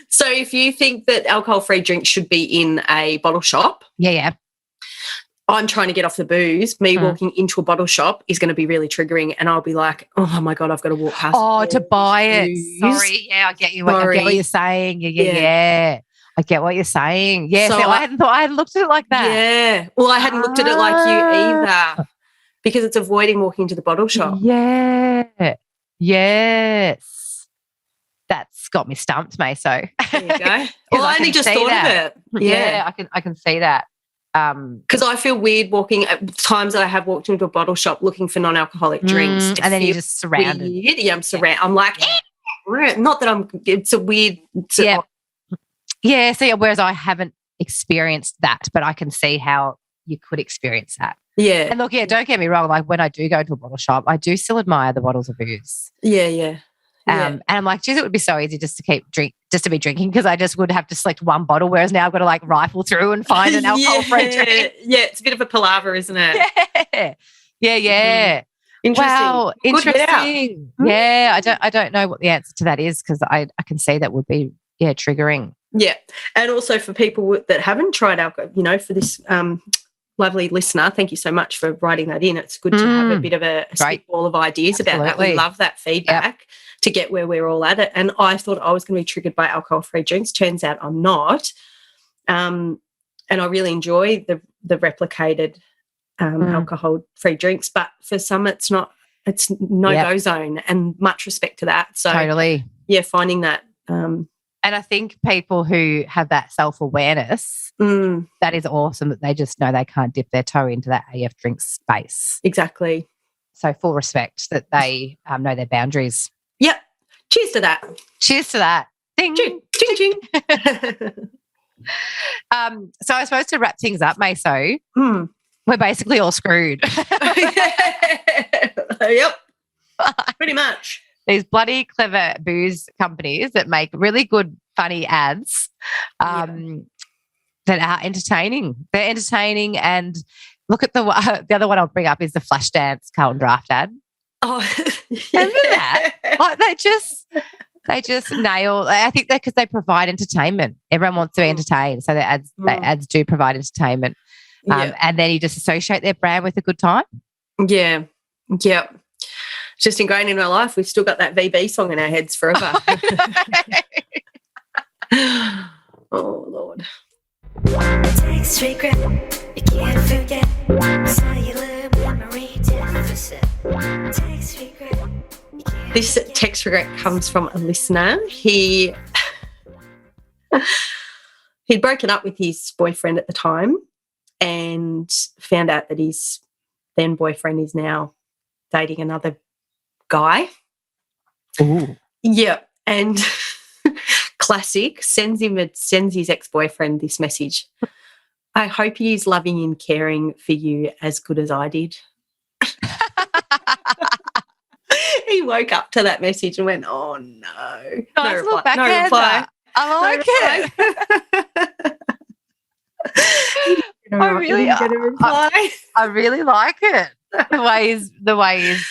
So if you think that alcohol-free drinks should be in a bottle shop, Yeah. I'm trying to get off the booze. Me walking into a bottle shop is going to be really triggering, and I'll be like, "Oh my god, I've got to walk past." Oh, to buy it. booze. Sorry. Yeah, I get you. I get what you're saying. Yeah. I get what you're saying. Yeah. So So I hadn't looked at it like that. Yeah. Well, I hadn't looked at it like you either, because it's avoiding walking into the bottle shop. Yeah. Yes. That's got me stumped, Maso. There you go. Well, I only just thought of it. Yeah, I can see that. Because I feel weird walking at times that I have walked into a bottle shop looking for non-alcoholic drinks. And then you're just surrounded. Weird. Yeah, I'm surrounded. I'm like, not that I'm. It's a weird. Yeah. Yeah. So whereas I haven't experienced that, but I can see how you could experience that. Yeah. And look, don't get me wrong. Like when I do go to a bottle shop, I do still admire the bottles of booze. Yeah. And I'm like, geez, it would be so easy just to be drinking, because I just would have to select one bottle, whereas now I've got to like rifle through and find an alcohol-free drink. Yeah, it's a bit of a palaver, isn't it? Yeah. Interesting. Wow, Good interesting. Yeah, I don't know what the answer to that is, because I can see that would be triggering. Yeah, and also for people that haven't tried alcohol, for this lovely listener, thank you so much for writing that in. It's good to have a bit of a spitball of ideas about that. We love that feedback to get where we're all at it. And I thought I was going to be triggered by alcohol-free drinks. Turns out I'm not. And I really enjoy the replicated alcohol-free drinks, but for some it's not. It's no-go zone, and much respect to that. So totally. Yeah, finding that. And I think people who have that self-awareness, that is awesome, that they just know they can't dip their toe into that AF drink space. Exactly. So full respect that they know their boundaries. Yep. Cheers to that. Cheers to that. Ding. Ching, ching, ching. So I suppose to wrap things up, Maso, we're basically all screwed. Yep. Pretty much. These bloody clever booze companies that make really good, funny ads that are entertaining. They're entertaining, and look at the other one I'll bring up is the Flashdance Carlton Draft ad. Oh, remember that? Like they just nail. I think that because they provide entertainment. Everyone wants to be entertained, so the ads do provide entertainment. And then you just associate their brand with a good time. Yeah. Yep. It's just ingrained in our life. We've still got that VB song in our heads forever. Oh, Lord. Takes regret, you can't forget. Cellular memory deficit. Takes regret. This text regret comes from a listener. He'd broken up with his boyfriend at the time and found out that his then boyfriend is now dating another guy. Ooh. Yeah. And classic, sends his ex-boyfriend this message. I hope he is loving and caring for you as good as I did. He woke up to that message and went, oh, no. No reply. No reply. I like it. I really like it. The way he's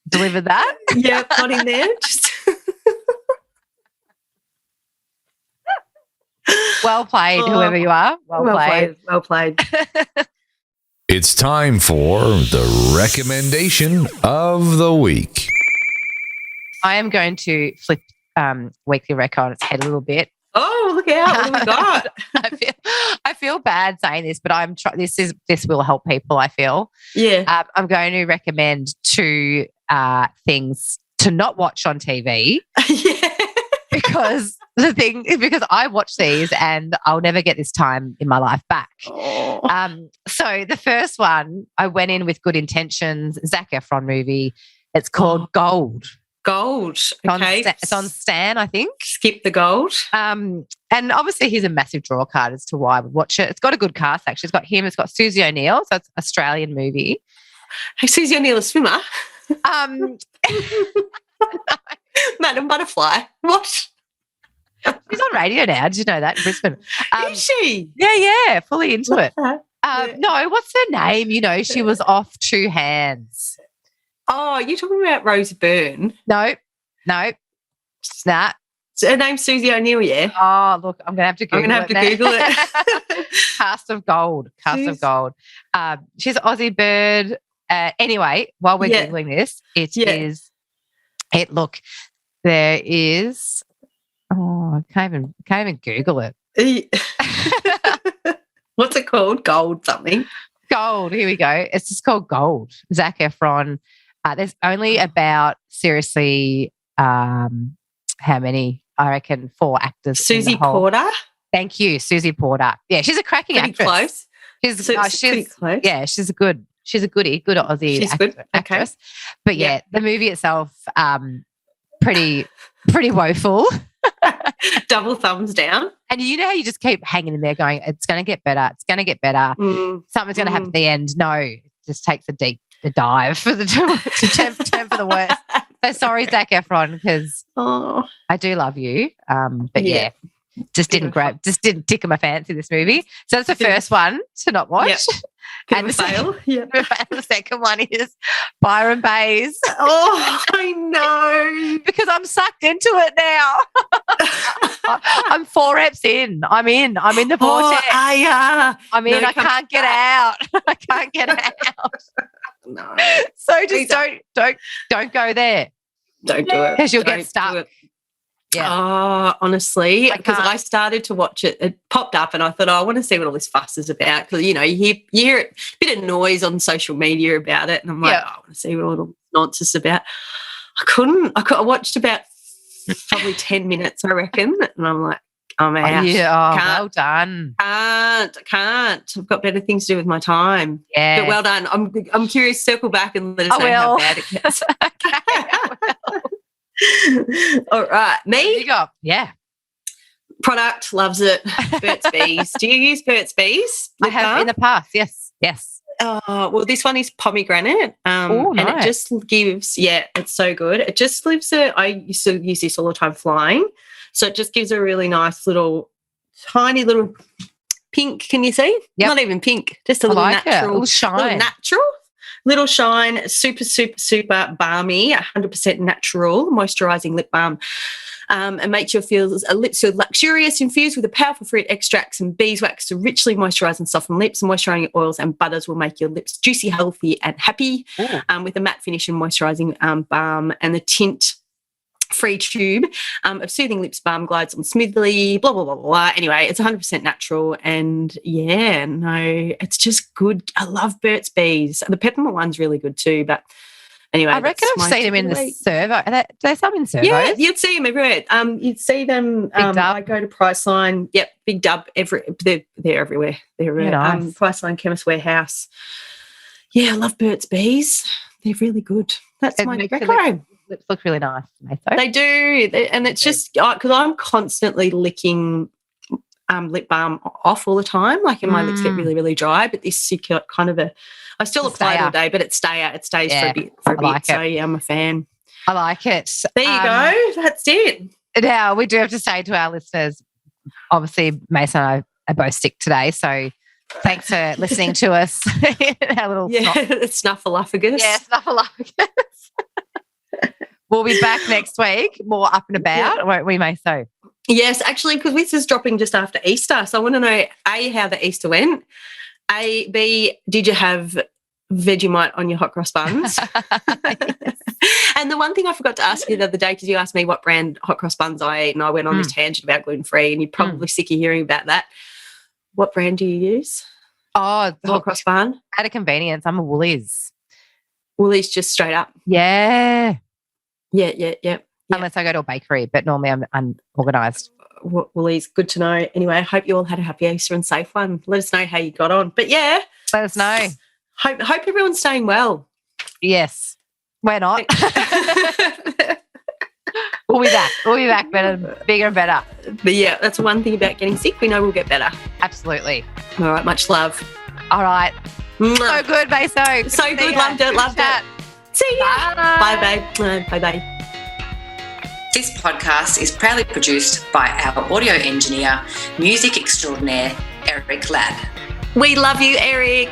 delivered that. Yeah, not in there. Just well played, whoever you are. Well played. Well played. It's time for the recommendation of the week. I am going to flip Weekly Rec on its head a little bit. Oh, look out. What have we got? I feel bad saying this, but this will help people, I feel. Yeah. I'm going to recommend two things to not watch on TV. Yeah. because because I watch these and I'll never get this time in my life back. Oh. So the first one, I went in with good intentions. Zac Efron movie. It's called Gold. Gold. Okay. It's on Stan, I think. Skip the gold. And obviously he's a massive draw card as to why I would watch it. It's got a good cast, actually. It's got him. It's got Susie O'Neill. So it's an Australian movie. Hey, Susie O'Neill, a swimmer. Madam Butterfly. What? She's on radio now. Did you know that in Brisbane? Is she? Yeah, fully into it. Yeah. No, what's her name? You know, she was off Two Hands. Oh, you're talking about Rose Byrne. No. Nah. So her name's Susie O'Neill, yeah? Oh, look, I'm going to have to Google it. I'm going to have to Google it. Cast of Gold. She's Aussie bird. Anyway, while we're Googling this, there is, I can't even Google it. What's it called? Gold something. Gold. Here we go. It's just called Gold. Zac Efron. There's only about, seriously, how many? I reckon 4 actors. Susie Porter. Thank you, Susie Porter. Yeah, she's a cracking Pretty actress. Close. She's pretty close. Yeah, she's a good Aussie actress. But yeah, the movie itself, pretty woeful. Double thumbs down. And you know how you just keep hanging in there going, it's going to get better. It's going to get better. Something's going to happen at the end. No, it just takes a dive for the to temp for the worst. So sorry, Zac Efron, because I do love you. But yeah, just didn't tickle my fancy, this movie. So that's the first one to not watch. Yep. And the second one is Byron Bayes. Oh, I know. Because I'm sucked into it now. I'm 4 eps in. I'm in the vortex. I'm in. I can't get out. I can't get out. No. So just don't go there. Don't do it. Because you'll get stuck. Yeah. Oh, honestly, because I started to watch it. It popped up and I thought, I want to see what all this fuss is about. Because, you know, you hear a bit of noise on social media about it. And I'm like, I want to see what all the nonsense is about. I watched about probably 10 minutes, I reckon. And I'm like, I'm out. Well done. Can't. I've got better things to do with my time. Yeah. But well done. I'm curious. Circle back and let us know how bad it gets. All right. Me? Yeah. Product, loves it. Burt's Bees. Do you use Burt's Bees? I have in the past. Yes. Well, this one is pomegranate. Nice. And it just gives, it's so good. It just leaves I used to use this all the time flying. So it just gives a really nice tiny little pink. Can you see? Yep. Not even pink, just a little natural. A little shine. Little shine, super, super, super balmy, 100% natural moisturising lip balm. And makes your lips feel luxurious, infused with the powerful fruit extracts and beeswax to richly moisturise and soften lips. Moisturising oils and butters will make your lips juicy, healthy and happy, with a matte finish and moisturising balm, and the tint-free tube of soothing lips balm glides on smoothly, blah, blah, blah, blah. Anyway, it's 100% natural and, it's just good. I love Burt's Bees. The peppermint one's really good too, but anyway. I reckon I've seen them in the servo. Do they sell them in servos? Yeah, you'd see them everywhere. You'd see them. I go to Priceline. Yep, Big Dub. They're everywhere. They're nice. Priceline, Chemist Warehouse. Yeah, I love Burt's Bees. They're really good. That's my record. Lips look really nice. They do, and it's just because I'm constantly licking lip balm off all the time. Like, and my lips get really, really dry. But this, you got kind of I still apply it all day, but it stays for a bit. So yeah, I'm a fan. I like it. There you go. That's it. Now we do have to say to our listeners, obviously Mason and I are both sick today, so thanks for listening to us. Our little snuffleupagus. Yeah, snuffleupagus. We'll be back next week, more up and about, won't we, Maso? Yes, actually, because this is dropping just after Easter, so I want to know, A, how the Easter went, B, did you have Vegemite on your hot cross buns? Yes. And the one thing I forgot to ask you the other day, because you asked me what brand hot cross buns I ate, and I went on this tangent about gluten-free, and you're probably sick of hearing about that. What brand do you use? Oh, hot cross bun? At a convenience, I'm a Woolies. Woolies just straight up? Yeah. Yeah. Yeah. unless I go to a bakery, but normally I'm unorganised. Woolies, good to know. Anyway, I hope you all had a happy Easter and safe one. Let us know how you got on. But yeah, Let us know. hope everyone's staying well. Yes. We're not. We'll be back. We'll be back better, bigger and better. But yeah, that's one thing about getting sick. We know we'll get better. Absolutely. All right, much love. All right. So good, Maso. Good So to see good. ya. Loved it. Good Loved chat. it. See ya. Bye. Bye, babe. Bye-bye. This podcast is proudly produced by our audio engineer, music extraordinaire, Eric Ladd. We love you, Eric.